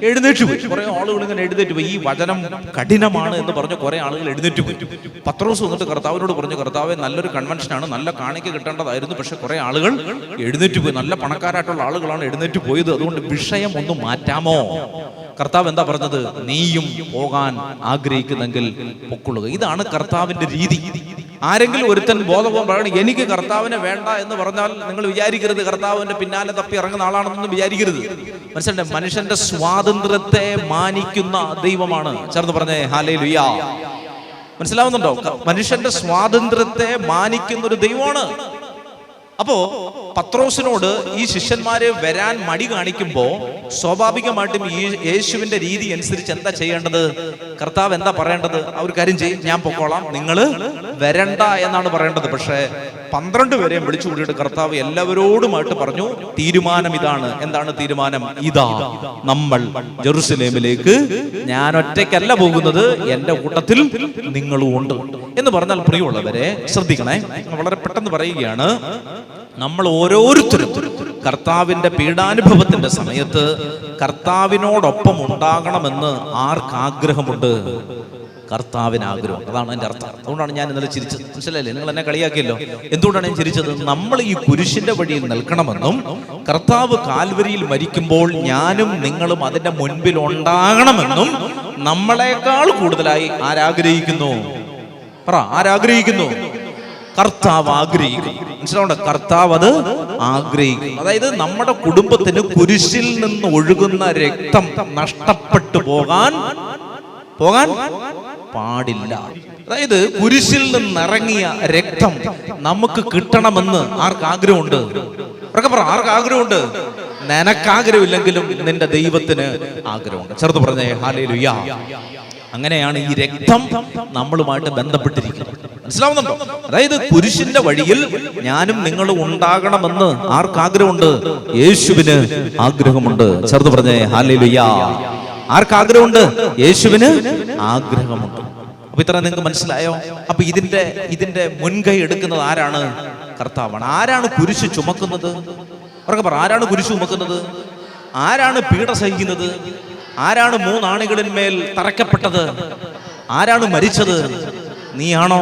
എഴുന്നേറ്റ് പോയി. കുറെ ആളുകൾ ഇങ്ങനെ എഴുന്നേറ്റ് പോയി. ഈ വചനം കഠിനമാണ് എന്ന് പറഞ്ഞ് കുറെ ആളുകൾ എഴുന്നേറ്റ് പോയി. പത്രോസ് വന്നിട്ട് കർത്താവിനോട് പറഞ്ഞു, കർത്താവെ, നല്ലൊരു കൺവെൻഷനാണ്, നല്ല കാണിക്ക കിട്ടേണ്ടതായിരുന്നു, പക്ഷെ കുറെ ആളുകൾ എഴുന്നേറ്റ് പോയി, നല്ല പണക്കാരായിട്ടുള്ള ആളുകളാണ് എഴുന്നേറ്റ് പോയത്, അതുകൊണ്ട് വിഷയം ഒന്ന് മാറ്റാമോ? കർത്താവ് എന്താ പറഞ്ഞത്? നീയും പോകാൻ ആഗ്രഹിക്കുന്നെങ്കിൽ പൊക്കൊള്ളുക. ഇതാണ് കർത്താവിന്റെ രീതി. ആരെങ്കിലും ഒരുത്തൻ ബോധപൂർവ്വം പറയണം എനിക്ക് കർത്താവിനെ വേണ്ട എന്ന് പറഞ്ഞാൽ നിങ്ങൾ വിചാരിക്കരുത് കർത്താവിന്റെ പിന്നാലെ തപ്പി ഇറങ്ങുന്ന ആളാണെന്നൊന്നും വിചാരിക്കരുത്. മനസ്സിലായി? മനുഷ്യന്റെ സ്വാതന്ത്ര്യത്തെ മാനിക്കുന്ന ദൈവമാണ്. ചേർന്ന് പറഞ്ഞേ ഹല്ലേലൂയ. മനസ്സിലാവുന്നുണ്ടോ? മനുഷ്യന്റെ സ്വാതന്ത്ര്യത്തെ മാനിക്കുന്ന ഒരു ദൈവമാണ്. അപ്പോ പത്രോസിനോട് ഈ ശിഷ്യന്മാരെ വരാൻ മടി കാണിക്കുമ്പോ സ്വാഭാവികമായിട്ടും ഈ യേശുവിന്റെ രീതി അനുസരിച്ച് എന്താ ചെയ്യേണ്ടത്? കർത്താവ് എന്താ പറയേണ്ടത്? ഒരു കാര്യം ചെയ്യും, ഞാൻ പൊക്കോളാം, നിങ്ങൾ വരണ്ട എന്നാണ് പറയേണ്ടത്. പക്ഷേ 12 പേരെയും വിളിച്ചു കൂടിയിട്ട് കർത്താവ് എല്ലാവരോടുമായിട്ട് പറഞ്ഞു, തീരുമാനം ഇതാണ്. എന്താണ് തീരുമാനം? ഇതാ നമ്മൾ ജെറുസലേമിലേക്ക്, ഞാൻ ഒറ്റയ്ക്കല്ല പോകുന്നത്, എന്റെ കൂട്ടത്തിൽ നിങ്ങളും ഉണ്ട് എന്ന് പറഞ്ഞാൽ, പ്രിയമുള്ളവരെ ശ്രദ്ധിക്കണേ, വളരെ പെട്ടെന്ന് പറയുകയാണ്, നമ്മൾ ഓരോരുത്തരും കർത്താവിന്റെ പീഡാനുഭവത്തിന്റെ സമയത്ത് കർത്താവിനോടൊപ്പം ഉണ്ടാകണമെന്ന് ആർക്കാഗ്രഹമുണ്ട്? കർത്താവിന് ആഗ്രഹം. അതാണ് എൻ്റെ അർത്ഥം. അതുകൊണ്ടാണ് ഞാൻ ഇന്നലെ ചിരിച്ചത്. മനസ്സിലല്ലേ? നിങ്ങൾ എന്നെ കളിയാക്കിയല്ലോ. എന്തുകൊണ്ടാണ് ഞാൻ ചിരിച്ചത്? നമ്മൾ ഈ കുരിശിന്റെ വഴിയിൽ നിൽക്കണമെന്നും കർത്താവ് കാൽവരിയിൽ മരിക്കുമ്പോൾ ഞാനും നിങ്ങളും അതിന്റെ മുൻപിൽ ഉണ്ടാകണമെന്നും നമ്മളെക്കാൾ കൂടുതലായി ആരാഗ്രഹിക്കുന്നു? പറ, ആരാഗ്രഹിക്കുന്നു? കർത്താവ് ആഗ്രഹിക്കും. മനസ്സിലാവണ്ട? കർത്താവ് അത് ആഗ്രഹിക്കും. അതായത് നമ്മുടെ കുടുംബത്തിന് കുരിശിൽ നിന്ന് ഒഴുകുന്ന രക്തം നഷ്ടപ്പെട്ടു പോകാൻ പാടില്ല. അതായത് കുരിശിൽ നിന്നിറങ്ങിയ രക്തം നമുക്ക് കിട്ടണമെന്ന് ആർക്ക് ആഗ്രഹമുണ്ട്? ആർക്ക് ആഗ്രഹമുണ്ട്? നിനക്കാഗ്രഹമില്ലെങ്കിലും നിന്റെ ദൈവത്തിന് ആഗ്രഹമുണ്ട്. ചെറുത് പറഞ്ഞേ ഹല്ലേലൂയ. അങ്ങനെയാണ് ഈ രക്തം നമ്മളുമായിട്ട് ബന്ധപ്പെട്ടിരിക്കുന്നത്. മനസ്സിലാവുന്നുണ്ടോ? അതായത് കുരിശിന്റെ വഴിയിൽ ഞാനും നിങ്ങളും ഉണ്ടാകണമെന്ന് ആർക്കാഗ്രഹമുണ്ട്? യേശുവിന് ആഗ്രഹമുണ്ട്. ചെറുത് പറഞ്ഞേ ഹല്ലേലൂയ. ആർക്കാഗ്രഹമുണ്ട്? യേശുവിന് ആഗ്രഹമുണ്ട്. അപ്പൊ ഇത്ര നിങ്ങൾക്ക് മനസ്സിലായോ? അപ്പൊ ഇതിന്റെ മുൻകൈ എടുക്കുന്നത് ആരാണ്? കർത്താവാണ്. ആരാണ് കുരിശ് ചുമക്കുന്നത്? ആരാണ് കുരിശ് ചുമക്കുന്നത്? ആരാണ് പീഡ സഹിക്കുന്നത്? ആരാണ് 3 ആണികളിന്മേൽ തറയ്ക്കപ്പെട്ടത്? ആരാണ് മരിച്ചത്? നീയാണോ?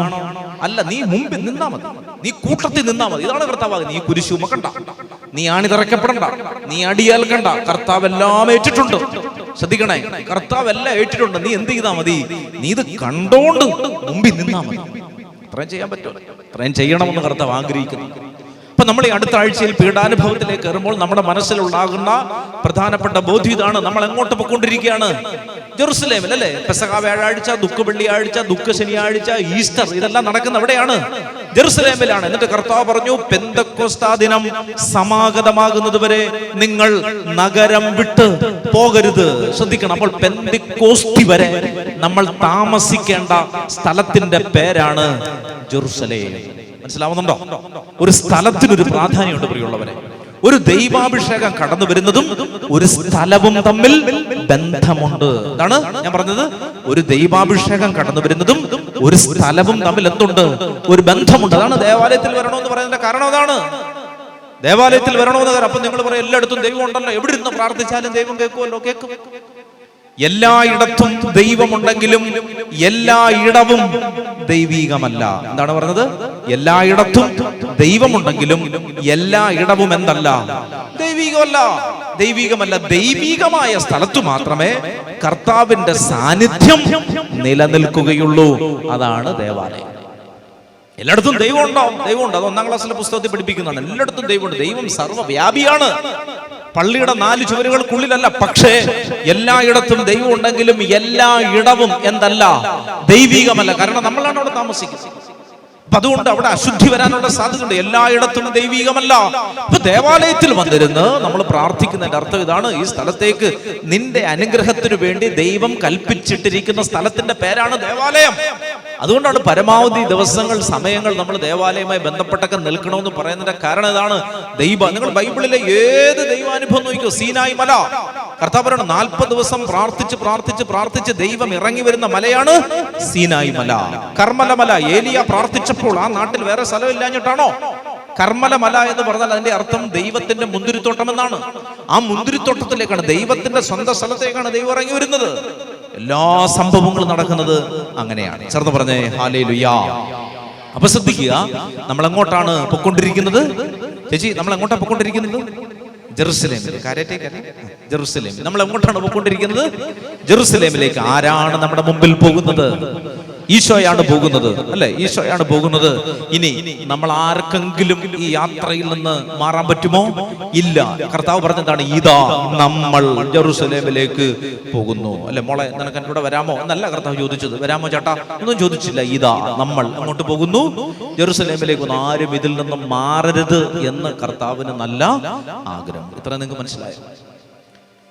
അല്ല, നീ മുമ്പിൽ നിന്നാ മതി, നീ കൂട്ടത്തിൽ നിന്നാ മതി. ഇതാണ് കർത്താവ്. നീ കുരിശ് ചുമക്കണ്ട, നീ ആണി തറയ്ക്കപ്പെടണ്ട, നീ അടിയേൽക്കണ്ട. കർത്താവ് എല്ലാം ഏറ്റിട്ടുണ്ട്. ശ്രദ്ധിക്കണേ, കർത്താവ് എല്ലാം ഏറ്റിട്ടുണ്ട്. നീ എന്ത് ചെയ്താ മതി? നീ ഇത് കണ്ടോണ്ട് മുമ്പിൽ നിന്നാ മതി. ഇത്രയും ചെയ്യാൻ പറ്റുമോ? ഇത്രയും ചെയ്യണമെന്ന് കർത്താവ് ആഗ്രഹിക്കുന്നു. അപ്പൊ നമ്മൾ ഈ അടുത്ത ആഴ്ചയിൽ പീഡാനുഭവത്തിലേക്ക് കയറുമ്പോൾ നമ്മുടെ മനസ്സിലുണ്ടാകുന്ന പ്രധാനപ്പെട്ട ബോധ്യം ഇതാണ്: നമ്മൾ എങ്ങോട്ട് പോയിക്കൊണ്ടിരിക്കുകയാണ്? ജെറുസലേമിൽ, അല്ലേ? പെസഹ വ്യാഴാഴ്ച, ദുഃഖ വെള്ളിയാഴ്ച, ദുഃഖ ശനിയാഴ്ച, ഈസ്റ്റർ, ഇതെല്ലാം നടക്കുന്ന എവിടെയാണ്? ജെറുസലേമിലാണ്. എന്നിട്ട് കർത്താവ് പറഞ്ഞു, പെന്തക്കോസ്താ ദിനം സമാഗതമാകുന്നത് വരെ നിങ്ങൾ നഗരം വിട്ട് പോകരുത്. ശ്രദ്ധിക്കണം. അപ്പോൾ പെന്തക്കോസ്തി വരെ നമ്മൾ താമസിക്കേണ്ട സ്ഥലത്തിന്റെ പേരാണ് ജെറുസലേം. മനസ്സിലാവുന്നുണ്ടോ? ഒരു സ്ഥലത്തിനൊരു പ്രാധാന്യമുണ്ട് പ്രിയമുള്ളവരെ. ഒരു ദൈവാഭിഷേകം കടന്നു വരുന്നതും ഒരു സ്ഥലവും തമ്മിൽ ബന്ധമുണ്ട്. എന്താണ് ഞാൻ പറഞ്ഞത്? ഒരു ദൈവാഭിഷേകം കടന്നു വരുന്നതും ഒരു സ്ഥലവും തമ്മിൽ എന്തുണ്ട്? ഒരു ബന്ധമുണ്ട്. അതാണ് ദേവാലയത്തിൽ വരണമെന്ന് പറയുന്നതിന്റെ കാരണം. അതാണ് ദേവാലയത്തിൽ വരണമെന്ന്. അപ്പൊ നിങ്ങൾ പറയും, എല്ലായിടത്തും ദൈവം ഉണ്ടല്ലോ, എവിടെ ഇരുന്ന് പ്രാർത്ഥിച്ചാലും ദൈവം കേൾക്കുമല്ലോ. കേൾക്കും. എല്ലായിടത്തും ദൈവമുണ്ടെങ്കിലും എല്ലായിടവും ദൈവീകമല്ല. എന്താണ് പറഞ്ഞത്? എല്ലായിടത്തും ദൈവമുണ്ടെങ്കിലും എല്ലായിടവും എന്തല്ല? ദൈവീകമല്ല. ദൈവീകമല്ല. ദൈവീകമായ സ്ഥലത്തു മാത്രമേ കർത്താവിന്റെ സാന്നിധ്യം നിലനിൽക്കുകയുള്ളൂ. അതാണ് ദേവാലയം. എല്ലായിടത്തും ദൈവമുണ്ടോ? ദൈവമുണ്ട്. അത് 1-ാം ക്ലാസ്സിലെ പുസ്തകത്തിൽ പഠിപ്പിക്കുന്നതാണ്. എല്ലായിടത്തും ദൈവമുണ്ട്. ദൈവം സർവ്വവ്യാപിയാണ്. പള്ളിയുടെ 4 ചുവരുകൾക്കുള്ളിലല്ല. പക്ഷേ എല്ലായിടത്തും ദൈവം ഉണ്ടെങ്കിലും എല്ലായിടവും എന്തല്ല? ദൈവീകമല്ല. കാരണം നമ്മളാണ് അവിടെ താമസിക്കുന്നത്. അപ്പൊ അതുകൊണ്ട് അവിടെ അശുദ്ധി വരാനുള്ള സാധ്യതയുണ്ട്. എല്ലായിടത്തും ദൈവീകമല്ല. അപ്പൊ ദേവാലയത്തിൽ വന്നിരുന്ന് നമ്മൾ പ്രാർത്ഥിക്കുന്നതിന്റെ അർത്ഥം ഇതാണ്: ഈ സ്ഥലത്തേക്ക് നിന്റെ അനുഗ്രഹത്തിനു വേണ്ടി ദൈവം കൽപ്പിച്ചിട്ടിരിക്കുന്ന സ്ഥലത്തിന്റെ പേരാണ് ദേവാലയം. അതുകൊണ്ടാണ് പരമാവധി ദിവസങ്ങൾ, സമയങ്ങൾ നമ്മൾ ദേവാലയവുമായി ബന്ധപ്പെട്ടൊക്കെ നിൽക്കണമെന്ന് പറയുന്നതിന്റെ കാരണം ഇതാണ്. നിങ്ങൾ ബൈബിളിലെ ഏത് ദൈവാനുഭവം നോക്കിയോ, സീനായി മല, കർത്താവ് പറയണം 40 ദിവസം പ്രാർത്ഥിച്ച് പ്രാർത്ഥിച്ച് പ്രാർത്ഥിച്ച് ദൈവം ഇറങ്ങി വരുന്ന മലയാണ് സീനായി മല. കർമ്മല മല, ഏലിയ പ്രാർത്ഥിച്ചപ്പോൾ ആ നാട്ടിൽ വേറെ സ്ഥലമില്ലാഞ്ഞിട്ടാണോ? കർമ്മല മല എന്ന് പറഞ്ഞാൽ അതിന്റെ അർത്ഥം ദൈവത്തിന്റെ മുന്തിരിത്തോട്ടം എന്നാണ്. ആ മുന്തിരിത്തോട്ടത്തിലേക്കാണ്, ദൈവത്തിന്റെ സ്വന്തം സ്ഥലത്തേക്കാണ് ദൈവം ഇറങ്ങി വരുന്നത്. എല്ലാ സംഭവങ്ങളും നടക്കുന്നത് അങ്ങനെയാണ്. ചേർന്ന് പറഞ്ഞേ ഹല്ലേലൂയ. അപ്പൊ ശ്രദ്ധിക്കുക, നമ്മൾ എങ്ങോട്ടാണ് പൊക്കൊണ്ടിരിക്കുന്നത്? ചേച്ചി, നമ്മൾ എങ്ങോട്ടാണ് പൊക്കൊണ്ടിരിക്കുന്നത്? ജെറുസലേമിലേക്ക്. ജെറുസലേം. നമ്മൾ എങ്ങോട്ടാണ് പോയിക്കൊണ്ടിരിക്കുന്നത്? ജെറുസലേമിലേക്ക്. ആരാണ് നമ്മുടെ മുമ്പിൽ പോകുന്നത്? ഈശോയാണ് പോകുന്നത്, അല്ലെ? ഈശോയാണ് പോകുന്നത്. ഇനി നമ്മൾ ആർക്കെങ്കിലും ഈ യാത്രയിൽ നിന്ന് മാറാൻ പറ്റുമോ? ഇല്ല. കർത്താവ് പറഞ്ഞതാണ്, ഇതാ നമ്മൾ ജെറുസലേമിലേക്ക് പോകുന്നു. അല്ലെ മോളെ, നിനക്ക് എന്നോട് വരാമോ എന്നല്ല കർത്താവ് ചോദിച്ചത്. വരാമോ ചേട്ടാ ഒന്നും ചോദിച്ചില്ല. ഇതാ നമ്മൾ അങ്ങോട്ട് പോകുന്നു, ജെറുസലേമിലേക്ക്. ആരും ഇതിൽ നിന്നും മാറരുത് എന്ന് കർത്താവിന് നല്ല ആഗ്രഹം. ഇത്ര നിങ്ങൾക്ക് മനസ്സിലായോ?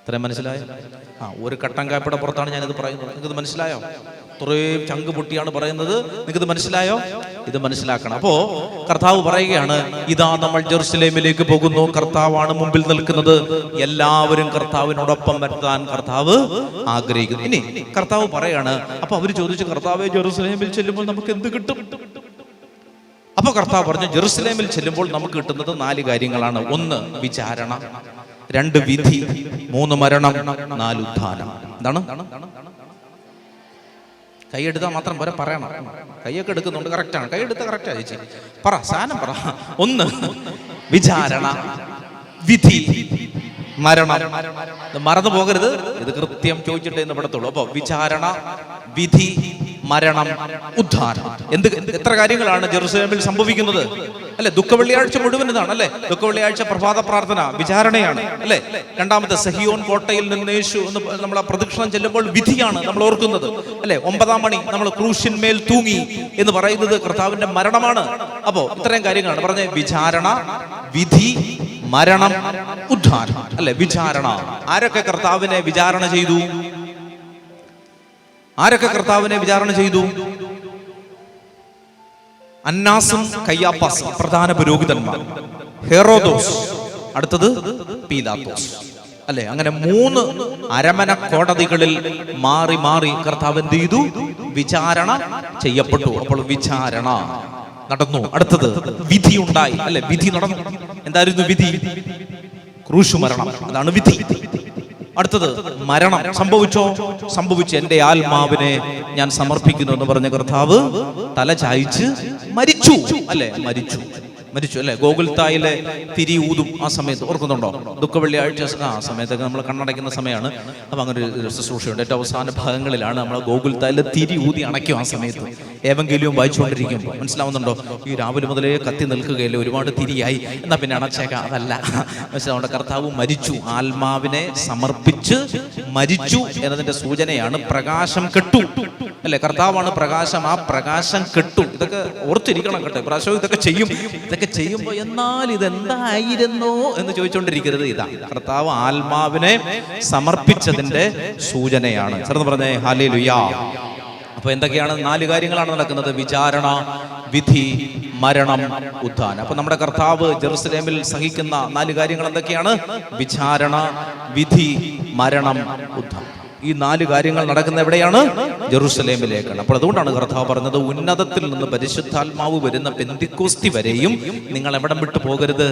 ഇത്രയും മനസ്സിലായോ? ഒരു കട്ടൻ കാപ്പിയുടെ പുറത്താണ് ഞാനിത് പറയുന്നത്. നിങ്ങൾക്കിത് മനസ്സിലായോ? ഇത്രയും ചങ്ക് പൊട്ടിയാണ് പറയുന്നത്. നിങ്ങൾക്കിത് മനസ്സിലായോ? ഇത് മനസ്സിലാക്കണം. അപ്പോ കർത്താവ് പറയുകയാണ്, ഇതാ നമ്മൾ ജെറുസലേമിലേക്ക് പോകുന്നു. കർത്താവാണ് മുമ്പിൽ നിൽക്കുന്നത്. എല്ലാവരും കർത്താവിനോടൊപ്പം വരുത്താൻ കർത്താവ് ആഗ്രഹിക്കുന്നു. ഇനി കർത്താവ് പറയാണ്, അപ്പൊ അവര് ചോദിച്ചു, കർത്താവേ, ജെറുസലേമിൽ ചെല്ലുമ്പോൾ നമുക്ക് എന്ത് കിട്ടും? അപ്പൊ കർത്താവ് പറഞ്ഞു, ജെറുസലേമിൽ ചെല്ലുമ്പോൾ നമുക്ക് കിട്ടുന്നത് 4 കാര്യങ്ങളാണ്. 1 വിചാരണ, 2 വിധി, 3 മരണം, 4 ഉത്ഥാനം. എന്താണ്? കൈയെടുത്താൽ മാത്രം പോരാ, പറയണം. കൈയൊക്കെ എടുക്കുന്നുണ്ട്, കറക്റ്റാണ്. കൈയെടുത്ത കറക്റ്റാ ചേച്ചി. പറ, സാധനം പറ. 1 വിചാരണ, വിധി, മരണം. മറന്നു പോകരുത്. ഇത് കൃത്യം ചോദിച്ചിട്ടേ എന്ന് പെടത്തുള്ളൂ. അപ്പൊ വിചാരണ, വിധി, മരണം, ഉദ്ധാനം. എത്ര കാര്യങ്ങളാണ് ജെറുസലേമിൽ സംഭവിക്കുന്നത് അല്ലെ? ദുഃഖവെള്ളിയാഴ്ച മുഴുവൻ ഇതാണ് അല്ലെ? ദുഃഖവെള്ളിയാഴ്ച പ്രഭാത പ്രാർത്ഥന, വിചാരണയാണ് അല്ലെ? രണ്ടാമത്തെ സഹിയോൻ കോട്ടയിൽ നിന്ന് യേശു എന്ന് നമ്മൾ പ്രദക്ഷിണം ചെല്ലുമ്പോൾ വിധിയാണ് നമ്മൾ ഓർക്കുന്നത് അല്ലെ? 9-ാം മണി നമ്മൾ ക്രൂശിന്മേൽ തൂങ്ങി എന്ന് പറയുന്നത് കർത്താവിന്റെ മരണമാണ്. അപ്പോ ഇത്രയും കാര്യങ്ങളാണ് പറഞ്ഞ വിചാരണ, വിധി, മരണം, ഉദ്ധാനം അല്ലെ? വിചാരണ. ആരൊക്കെ കർത്താവിനെ വിചാരണ ചെയ്തു? ആരൊക്കെ കർത്താവിനെ വിചാരണ ചെയ്തു? അന്നാസും കയ്യാപ്പാസും പ്രധാന പുരോഹിതന്മാർ, ഹെറോദോസ്, അടുത്തത് പീലാത്തോസ് അല്ലെ? അങ്ങനെ 3 അരമന കോടതികളിൽ മാറി മാറി കർത്താവ് എന്ത് ചെയ്തു? വിചാരണ ചെയ്യപ്പെട്ടു. അപ്പോൾ വിചാരണ നടന്നു. അടുത്തത് വിധി ഉണ്ടായി അല്ലെ? വിധി നടന്നു. എന്തായിരുന്നു വിധി? ക്രൂശ് മരണം, അതാണ് വിധി. അടുത്തത് മരണം. സംഭവിച്ചോ? സംഭവിച്ചു. എന്റെ ആത്മാവിനെ ഞാൻ സമർപ്പിക്കുന്നു എന്ന് പറഞ്ഞ കർത്താവ് തല ചായ്ച്ച് മരിച്ചു അല്ലെ? മരിച്ചു അല്ലെ? ഗോകുൽത്തായിലെ തിരി ഊതും ആ സമയത്ത് ഓർക്കുന്നുണ്ടോ? ദുഃഖവെള്ളിയാഴ്ച ആ സമയത്തൊക്കെ നമ്മൾ കണ്ണടയ്ക്കുന്ന സമയമാണ്. അപ്പം അങ്ങനെ ഒരു ശുശ്രൂഷയുണ്ട്. ഏറ്റവും അവസാന ഭാഗങ്ങളിലാണ് നമ്മൾ ഗോകുൽത്തായിലെ തിരി ഊതി അണയ്ക്കും. ആ സമയത്ത് ഏവെങ്കിലും വായിച്ചുകൊണ്ടിരിക്കുമ്പോൾ മനസ്സിലാവുന്നുണ്ടോ? ഈ രാവിലെ മുതലേ കത്തി നിൽക്കുകയല്ലേ, ഒരുപാട് തിരിയായി, എന്നാൽ പിന്നെ അണച്ചേക്കാം. അതല്ല, പക്ഷെ നമ്മുടെ കർത്താവ് മരിച്ചു, ആത്മാവിനെ സമർപ്പിച്ച് മരിച്ചു എന്നതിന്റെ സൂചനയാണ്. പ്രകാശം കെട്ടു അല്ലെ? കർത്താവാണ് പ്രകാശം, ആ പ്രകാശം കെട്ടു. ഇതൊക്കെ ഓർത്തിരിക്കണം കേട്ടോ. പ്രാവശ്യം ഇതൊക്കെ ചെയ്യുമ്പോ എന്നാൽ ഇതെന്തായിരുന്നു എന്ന് ചോദിച്ചുകൊണ്ടിരിക്കരുത്. ഇതാ കർത്താവ് ആത്മാവിനെ സമർപ്പിച്ചതിന്റെ സൂചനയാണ്. ചേർന്ന് പറഞ്ഞേ ഹല്ലേലൂയ. അപ്പൊ എന്തൊക്കെയാണ്? 4 കാര്യങ്ങളാണ് നടക്കുന്നത്: വിചാരണ, വിധി, മരണം, ഉദ്ധാനം. അപ്പൊ നമ്മുടെ കർത്താവ് ജെറുസലേമിൽ സഹിക്കുന്ന 4 കാര്യങ്ങൾ എന്തൊക്കെയാണ്? വിചാരണ, വിധി, മരണം, ഉദ്ധാനം. ഈ 4 കാര്യങ്ങൾ നടക്കുന്ന എവിടെയാണ്? ജെറുസലേമിലേക്കാണ്. അപ്പോൾ അതുകൊണ്ടാണ് കർത്താവ് പറഞ്ഞത്, ഉന്നതത്തിൽ നിന്ന് പരിശുദ്ധാത്മാവ് വരുന്ന പെന്തിക്കോസ്തി വരെയും നിങ്ങൾ എവിടം വിട്ടു പോകരുത്?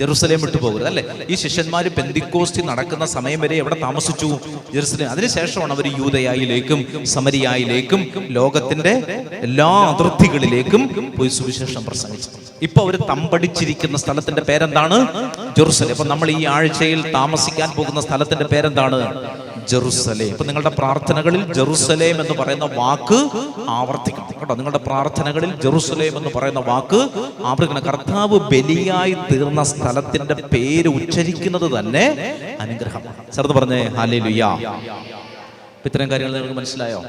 ജെറുസലേം വിട്ടു പോകരുത് അല്ലെ? ഈ ശിഷ്യന്മാര് പെന്തിക്കോസ്തി നടക്കുന്ന സമയം വരെ എവിടെ താമസിച്ചു? ജെറുസലേം. അതിനുശേഷമാണ് അവർ യൂദയായിലേക്കും സമരിയായിലേക്കും ലോകത്തിന്റെ എല്ലാ അതിർത്തികളിലേക്കും പോയി സുവിശേഷം പ്രസംഗിച്ചത്. ഇപ്പൊ അവർ തമ്പടിച്ചിരിക്കുന്ന സ്ഥലത്തിന്റെ പേരെന്താണ്? ജെറുസലേം. അപ്പൊ നമ്മൾ ഈ ആഴ്ചയിൽ താമസിക്കാൻ പോകുന്ന സ്ഥലത്തിന്റെ പേരെന്താണ്? ജെറുസലേം. ഇപ്പൊ നിങ്ങളുടെ പ്രാർത്ഥനകളിൽ ജെറുസലേം എന്ന് പറയുന്ന വാക്ക് ആവർത്തിക്കണം കേട്ടോ. നിങ്ങളുടെ പ്രാർത്ഥനകളിൽ ജെറുസലേം എന്ന് പറയുന്ന വാക്ക് ആവർത്തിക്കണം. കർത്താവ് ബലിയായി തീർന്ന സ്ഥലത്തിന്റെ പേര് ഉച്ചരിക്കുന്നത് തന്നെ അനുഗ്രഹമാണ്. ചേർന്ന് പറഞ്ഞേ ഹല്ലേലൂയ. ഇത്തരം കാര്യങ്ങൾ നിങ്ങൾക്ക് മനസ്സിലായോ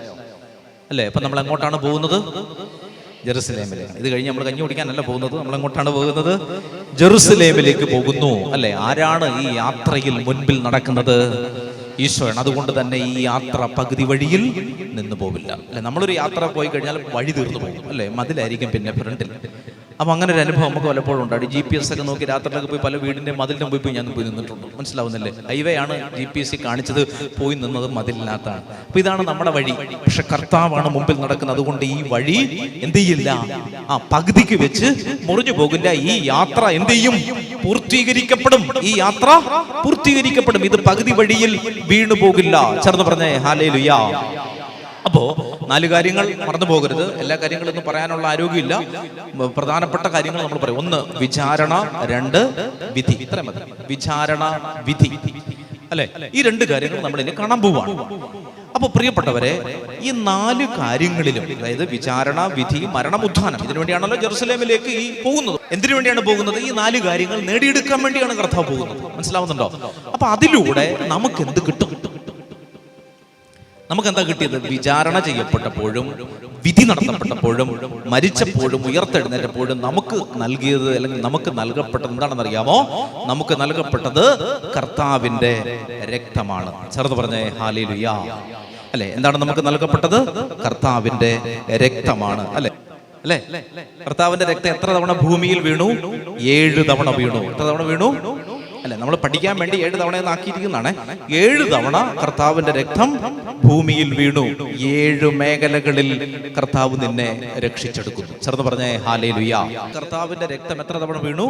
അല്ലേ? ഇപ്പൊ നമ്മൾ എങ്ങോട്ടാണ് പോകുന്നത്? ജെറുസലേമിലേക്ക്. ഇത് കഴിഞ്ഞ് നമ്മൾ കഞ്ഞി കുടിക്കാനല്ല പോകുന്നത്. നമ്മൾ എങ്ങോട്ടാണ് പോകുന്നത്? ജെറുസലേമിലേക്ക് പോകുന്നു അല്ലെ? ആരാണ് ഈ യാത്രയിൽ മുൻപിൽ നടക്കുന്നത്? ഈശോയാണ്. അതുകൊണ്ട് തന്നെ ഈ യാത്ര പകുതി വഴിയിൽ നിന്ന് പോവില്ല അല്ലെ? നമ്മളൊരു യാത്ര പോയി കഴിഞ്ഞാൽ വഴി തീർന്നു പോകും അല്ലെ? മതിലായിരിക്കും പിന്നെ ഫ്രണ്ടിൽ. അപ്പം അങ്ങനെ ഒരു അനുഭവം നമുക്ക് പലപ്പോഴും ഉണ്ടായി. GPS ഒക്കെ നോക്കി രാത്രിയിലൊക്കെ പോയി പല വീടിൻ്റെ മതിലിൻ്റെ മുമ്പിൽ പോയി ഞാൻ പോയി നിന്നിട്ടുണ്ട്. മനസ്സിലാവുന്നില്ലേ? ഹൈവേ ആണ് GPS കാണിച്ചത്, പോയി നിന്നത് മതിലിനകത്താണ്. അപ്പം ഇതാണ് നമ്മുടെ വഴി. പക്ഷെ കർത്താവാണ് മുമ്പിൽ നടക്കുന്നത്. അതുകൊണ്ട് ഈ വഴി എന്ത് ചെയ്യില്ല? പകുതിക്ക് വെച്ച് മുറിഞ്ഞു പോകില്ല. ഈ യാത്ര എന്ത് ചെയ്യും? പൂർത്തീകരിക്കപ്പെടും. ഈ യാത്ര പൂർത്തീകരിക്കപ്പെടും. ഇത് പകുതി വഴിയിൽ വീണു പോകില്ല. ചേർന്ന് പറഞ്ഞേ ഹല്ലേലൂയ. അപ്പോ 4 കാര്യങ്ങൾ മറന്നു പോകരുത്. എല്ലാ കാര്യങ്ങളൊന്നും പറയാനുള്ള ആരോഗ്യമില്ല. പ്രധാനപ്പെട്ട കാര്യങ്ങൾ നമ്മൾ പറയും. 1 വിചാരണ, 2 വിധി. ഇത്രയും മതി. വിചാരണ, വിധി അല്ലെ? ഈ 2 കാര്യങ്ങൾ നമ്മൾ ഇനി കാണാൻ പോവാണ്. അപ്പൊ പ്രിയപ്പെട്ടവരെ, ഈ 4 കാര്യങ്ങളിലും, അതായത് വിചാരണ, വിധി, മരണം, ഉദ്ധാനം, ഇതിനു വേണ്ടിയാണല്ലോ ജെറുസലേമിലേക്ക് ഈ പോകുന്നത്. എന്തിനു വേണ്ടിയാണ് പോകുന്നത്? ഈ 4 കാര്യങ്ങൾ നേടിയെടുക്കാൻ വേണ്ടിയാണ് കർത്താവ് പോകുന്നത്. മനസ്സിലാവുന്നുണ്ടോ? അപ്പൊ അതിലൂടെ നമുക്ക് എന്ത് കിട്ടും? നമുക്കെന്താ കിട്ടിയത്? വിചാരണ ചെയ്യപ്പെട്ടപ്പോഴും വിധി നടത്തപ്പെട്ടപ്പോഴും മരിച്ചപ്പോഴും ഉയർത്തെഴുന്നേറ്റപ്പോഴും നമുക്ക് നൽകിയത്, അല്ലെങ്കിൽ നമുക്ക് നൽകപ്പെട്ടത് എന്താണെന്നറിയാമോ? നമുക്ക് നൽകപ്പെട്ടത് കർത്താവിന്റെ രക്തമാണ്. ചേർന്ന് പറഞ്ഞേ ഹല്ലേലൂയ അല്ലെ? എന്താണ് നമുക്ക് നൽകപ്പെട്ടത്? കർത്താവിന്റെ രക്തമാണ് അല്ലെ? അല്ലെ? കർത്താവിന്റെ രക്തം എത്ര തവണ ഭൂമിയിൽ വീണു? 7 തവണ വീണു. എത്ര തവണ വീണു അല്ലെ? നമ്മൾ പഠിക്കാൻ വേണ്ടി 7 തവണ ആക്കിയിരിക്കുന്നതാണ്. 7 തവണ കർത്താവിന്റെ രക്തം ഭൂമിയിൽ വീണു. 7 മേഖലകളിൽ കർത്താവ് നിന്നെ രക്ഷിച്ചെടുക്കുന്നു. ചേർന്ന് പറഞ്ഞേ ഹല്ലേലൂയ. കർത്താവിന്റെ രക്തം എത്ര തവണ വീണു?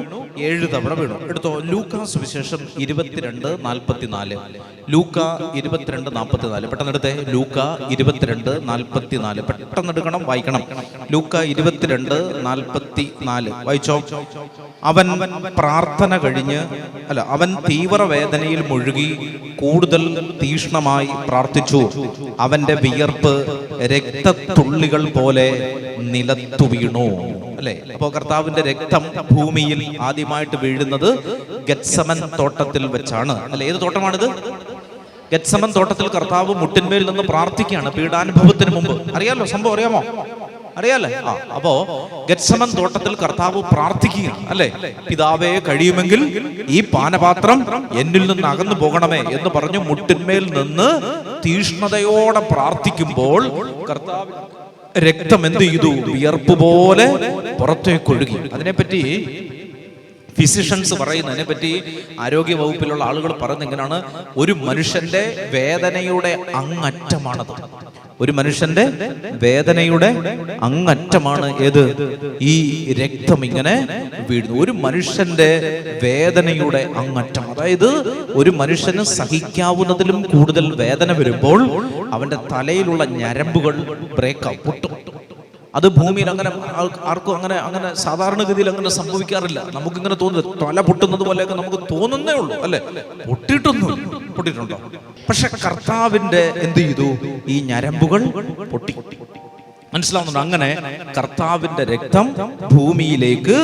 7 തവണ വീണു. എടുത്തോ, ലൂക്കാ സുവിശേഷം 22:44. ലൂക്ക 22:44. പെട്ടെന്നെടുത്തേ. ലൂക്ക 22:44. പെട്ടെന്നെടുക്കണം, വായിക്കണം. ലൂക്ക 22:44 വായിച്ചോ. അവൻ പ്രാർത്ഥന കഴിഞ്ഞ് അവൻ തീവ്രവേദനയിൽ മുഴുകി കൂടുതൽ തീഷ്ണമായി പ്രാർത്ഥിച്ചു. അവന്റെ വിയർപ്പ് രക്തത്തുള്ളികൾ പോലെ നിലത്തു വീണു. അല്ലെ? അപ്പോ കർത്താവിന്റെ രക്തം ഭൂമിയിൽ ആദ്യമായിട്ട് വീഴുന്നത് ഗെത്സമൻ തോട്ടത്തിൽ വെച്ചാണ്. അല്ലെ? ഏത് തോട്ടമാണിത്? ഗെത്സമൻ തോട്ടത്തിൽ കർത്താവ് മുട്ടിന്മേൽ നിന്ന് പ്രാർത്ഥിക്കുകയാണ് പീഡാനുഭവത്തിന് മുമ്പ്. അറിയാലോ സംഭവം? അറിയാമോ? അറിയാലേ? അപ്പോ ഗെത്സമൻ തോട്ടത്തിൽ കർത്താവ് പ്രാർത്ഥിക്കുകയാണ്. അല്ലെ? പിതാവേ, കഴിയുമെങ്കിൽ ഈ പാനപാത്രം എന്നിൽ നിന്ന് അകന്നു പോകണമേ എന്ന് പറഞ്ഞു മുട്ടിന്മേൽ നിന്ന് തീഷ്ണതയോടെ പ്രാർത്ഥിക്കുമ്പോൾ കർത്താവ് രക്തം എന്ത് ചെയ്തു? വിയർപ്പ് പോലെ പുറത്തേക്ക് ഒഴുകി. അതിനെപ്പറ്റി ഫിസിഷ്യൻസ് പറയുന്നതിനെ പറ്റി, ആരോഗ്യ വകുപ്പിലുള്ള ആളുകൾ പറയുന്നത് ഇങ്ങനെയാണ്: ഒരു മനുഷ്യന്റെ വേദനയുടെ അങ്ങറ്റമാണത്. ഒരു മനുഷ്യന്റെ വേദനയുടെ അങ്ങറ്റമാണ് ഏത്? ഈ രക്തം ഇങ്ങനെ വീഴുന്നു. ഒരു മനുഷ്യന്റെ വേദനയുടെ അങ്ങറ്റം, അതായത് ഒരു മനുഷ്യന് സഹിക്കാവുന്നതിലും കൂടുതൽ വേദന വരുമ്പോൾ അവന്റെ തലയിലുള്ള ഞരമ്പുകൾ ബ്രേക്കാവും, പൊട്ടും. അത് ഭൂമിയിൽ അങ്ങനെ ആർക്കും അങ്ങനെ സാധാരണഗതിയിൽ അങ്ങനെ സംഭവിക്കാറില്ല. നമുക്കിങ്ങനെ തോന്നുന്നു, തല പൊട്ടുന്നത് പോലെയൊക്കെ നമുക്ക് തോന്നുന്നേ ഉള്ളൂ, അല്ലെ? പൊട്ടിയിട്ടുണ്ടോ? പക്ഷെ കർത്താവിന്റെ എന്ത് ചെയ്തു? ഈ ഞരമ്പുകൾ പൊട്ടി. മനസ്സിലാവുന്നുണ്ടോ? അങ്ങനെ കർത്താവിന്റെ രക്തം ഭൂമിയിലേക്ക്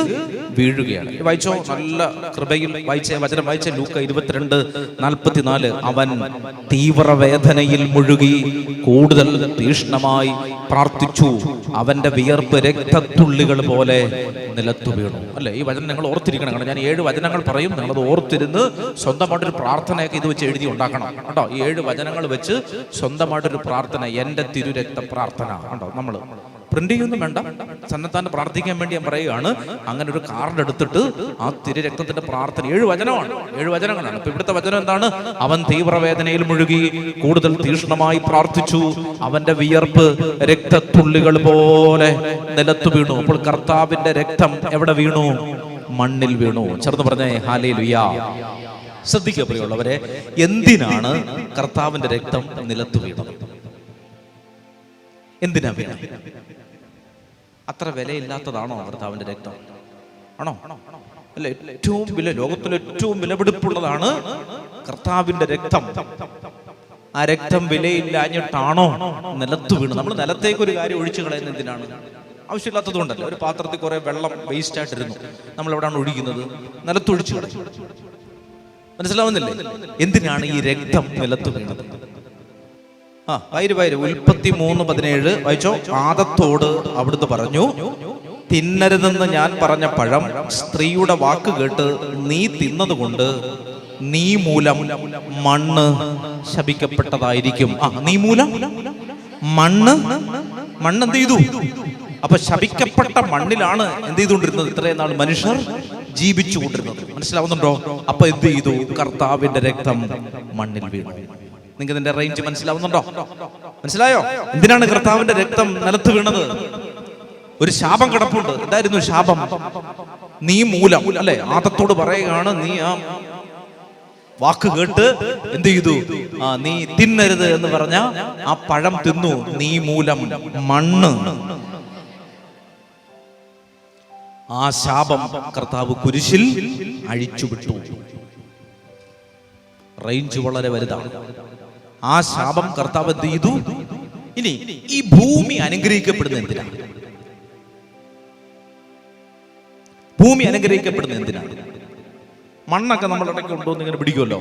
വീഴുകയാണ്. വായിച്ചോ, നല്ല കൃപയിൽ വായിച്ച വചനം വായിച്ച. ലൂക്ക 22:44. അവൻ തീവ്രവേദനയിൽ മുഴുകി കൂടുതൽ തീഷ്ണമായി പ്രാർത്ഥിച്ചു. അവന്റെ വിയർപ്പ് രക്തത്തുള്ളികൾ പോലെ നിലത്തു വീണു. അല്ലെ? ഈ വചനം നിങ്ങൾ ഓർത്തിരിക്കണം. കാരണം ഞാൻ 7 വചനങ്ങൾ പറയും, നിങ്ങളത് ഓർത്തിരുന്ന് സ്വന്തമായിട്ടൊരു പ്രാർത്ഥനയൊക്കെ ഇത് വെച്ച് എഴുതി ഉണ്ടാക്കണം കേട്ടോ. ഈ 7 വചനങ്ങൾ വെച്ച് സ്വന്തമായിട്ടൊരു പ്രാർത്ഥന, എന്റെ തിരുരക്ത പ്രാർത്ഥന ഉണ്ടോ. നമ്മൾ പ്രിന്റ് ചെയ്യൊന്നും വേണ്ട, സന്നദ്ധാനം പ്രാർത്ഥിക്കാൻ വേണ്ടി ഞാൻ പറയുകയാണ്. അങ്ങനെ ഒരു കാർഡ് എടുത്തിട്ട് ആ തിരുരക്തത്തിന്റെ പ്രാർത്ഥന 7 വചനമാണ്, 7 വചനങ്ങളാണ്. ഇപ്പൊ ഇവിടുത്തെ വചനം എന്താണ്? അവൻ തീവ്രവേദനയിൽ മുഴുകി കൂടുതൽ തീഷ്ണമായി പ്രാർത്ഥിച്ചു. അവന്റെ വിയർപ്പ് രക്തത്തുള്ളികൾ പോലെ നിലത്തു വീണു. അപ്പോൾ കർത്താവിന്റെ രക്തം എവിടെ വീണു? മണ്ണിൽ വീണു. ചേർന്ന് പറഞ്ഞേ ഹല്ലേലൂയ. ശ്രദ്ധിക്കുക പ്രിയമുള്ളവരെ, എന്തിനാണ് കർത്താവിന്റെ രക്തം നിലത്തു വീണത്? എന്തിനാ വീണത്? അത്ര വിലയില്ലാത്തതാണോ കർത്താവിന്റെ രക്തം? ആണോ? അല്ല, ഏറ്റവും ലോകത്തിലെ ഏറ്റവും വിലപിടിപ്പുള്ളതാണ് കർത്താവിന്റെ രക്തം. ആ രക്തം വിലയില്ലാഞ്ഞിട്ടാണോ നിലത്ത് വീണു? നമ്മൾ നിലത്തേക്ക് ഒരു കാര്യം ഒഴിച്ചു കളയുന്നത് എന്തിനാണ്? ആവശ്യമില്ലാത്തത് കൊണ്ടല്ല. ഒരു പാത്രത്തിൽ കുറെ വെള്ളം വേസ്റ്റ് ആയിട്ടിരുന്നു, നമ്മൾ എവിടെയാണ് ഒഴിക്കുന്നത്? നിലത്തൊഴിച്ചു കളയും. മനസ്സിലാവുന്നില്ലേ? എന്തിനാണ് ഈ രക്തം നിലത്ത് വീണത്? ഉൽപ്പത്തി 3:17 വായിച്ചോ. ആദത്തോട് അവിടുന്ന് പറഞ്ഞു, തിന്നരുതെന്ന് ഞാൻ പറഞ്ഞ പഴം സ്ത്രീയുടെ വാക്ക് കേട്ട് നീ തിന്നതുകൊണ്ട് നീ മൂലം മണ്ണ് ശപിക്കപ്പെട്ടതായിരിക്കും. നീ മൂലം മണ്ണ് എന്ത് ചെയ്തു? അപ്പൊ ശപിക്കപ്പെട്ട മണ്ണിലാണ് എന്ത് ചെയ്തുകൊണ്ടിരുന്നത്? ഇത്രയും നാൾ മനുഷ്യർ ജീവിച്ചു കൊണ്ടിരുന്നത്. മനസ്സിലാവുന്നുണ്ടോ? അപ്പൊ എന്ത് ചെയ്തു? കർത്താവിന്റെ രക്തം മണ്ണിൽ വീണു. നിങ്ങൾക്ക് ഇതിന്റെ റേഞ്ച് മനസ്സിലാവുന്നുണ്ടോ? മനസ്സിലായോ? എന്തിനാണ് കർത്താവിന്റെ രക്തം നിലത്ത് വീണത്? ഒരു ശാപം കിടപ്പുണ്ട്. എന്തായിരുന്നു ശാപം? നീ മൂലം, അല്ലെ? ആദത്തോട് പറയുകയാണ്, നീ ആ വാക്ക് കേട്ട് എന്ത് ചെയ്തു? നീ തിന്നരുത് എന്ന് പറഞ്ഞ ആ പഴം തിന്നു. നീ മൂലം മണ്ണ്. ആ ശാപം കർത്താവ് കുരിശിൽ അഴിച്ചുവിട്ടു. റേഞ്ച് വളരെ വലുതാണ്. ആ ശാപം കർത്താവ് എന്ത് ചെയ്തു? ഇനി ഈ ഭൂമി അനുഗ്രഹിക്കപ്പെടുന്ന എന്തിനാണ്? ഭൂമി അനുഗ്രഹിക്കപ്പെടുന്ന എന്തിനാണ്? മണ്ണൊക്കെ നമ്മൾ ഇടയ്ക്ക് കൊണ്ടുവന്ന് ഇങ്ങനെ പിടിക്കുമല്ലോ.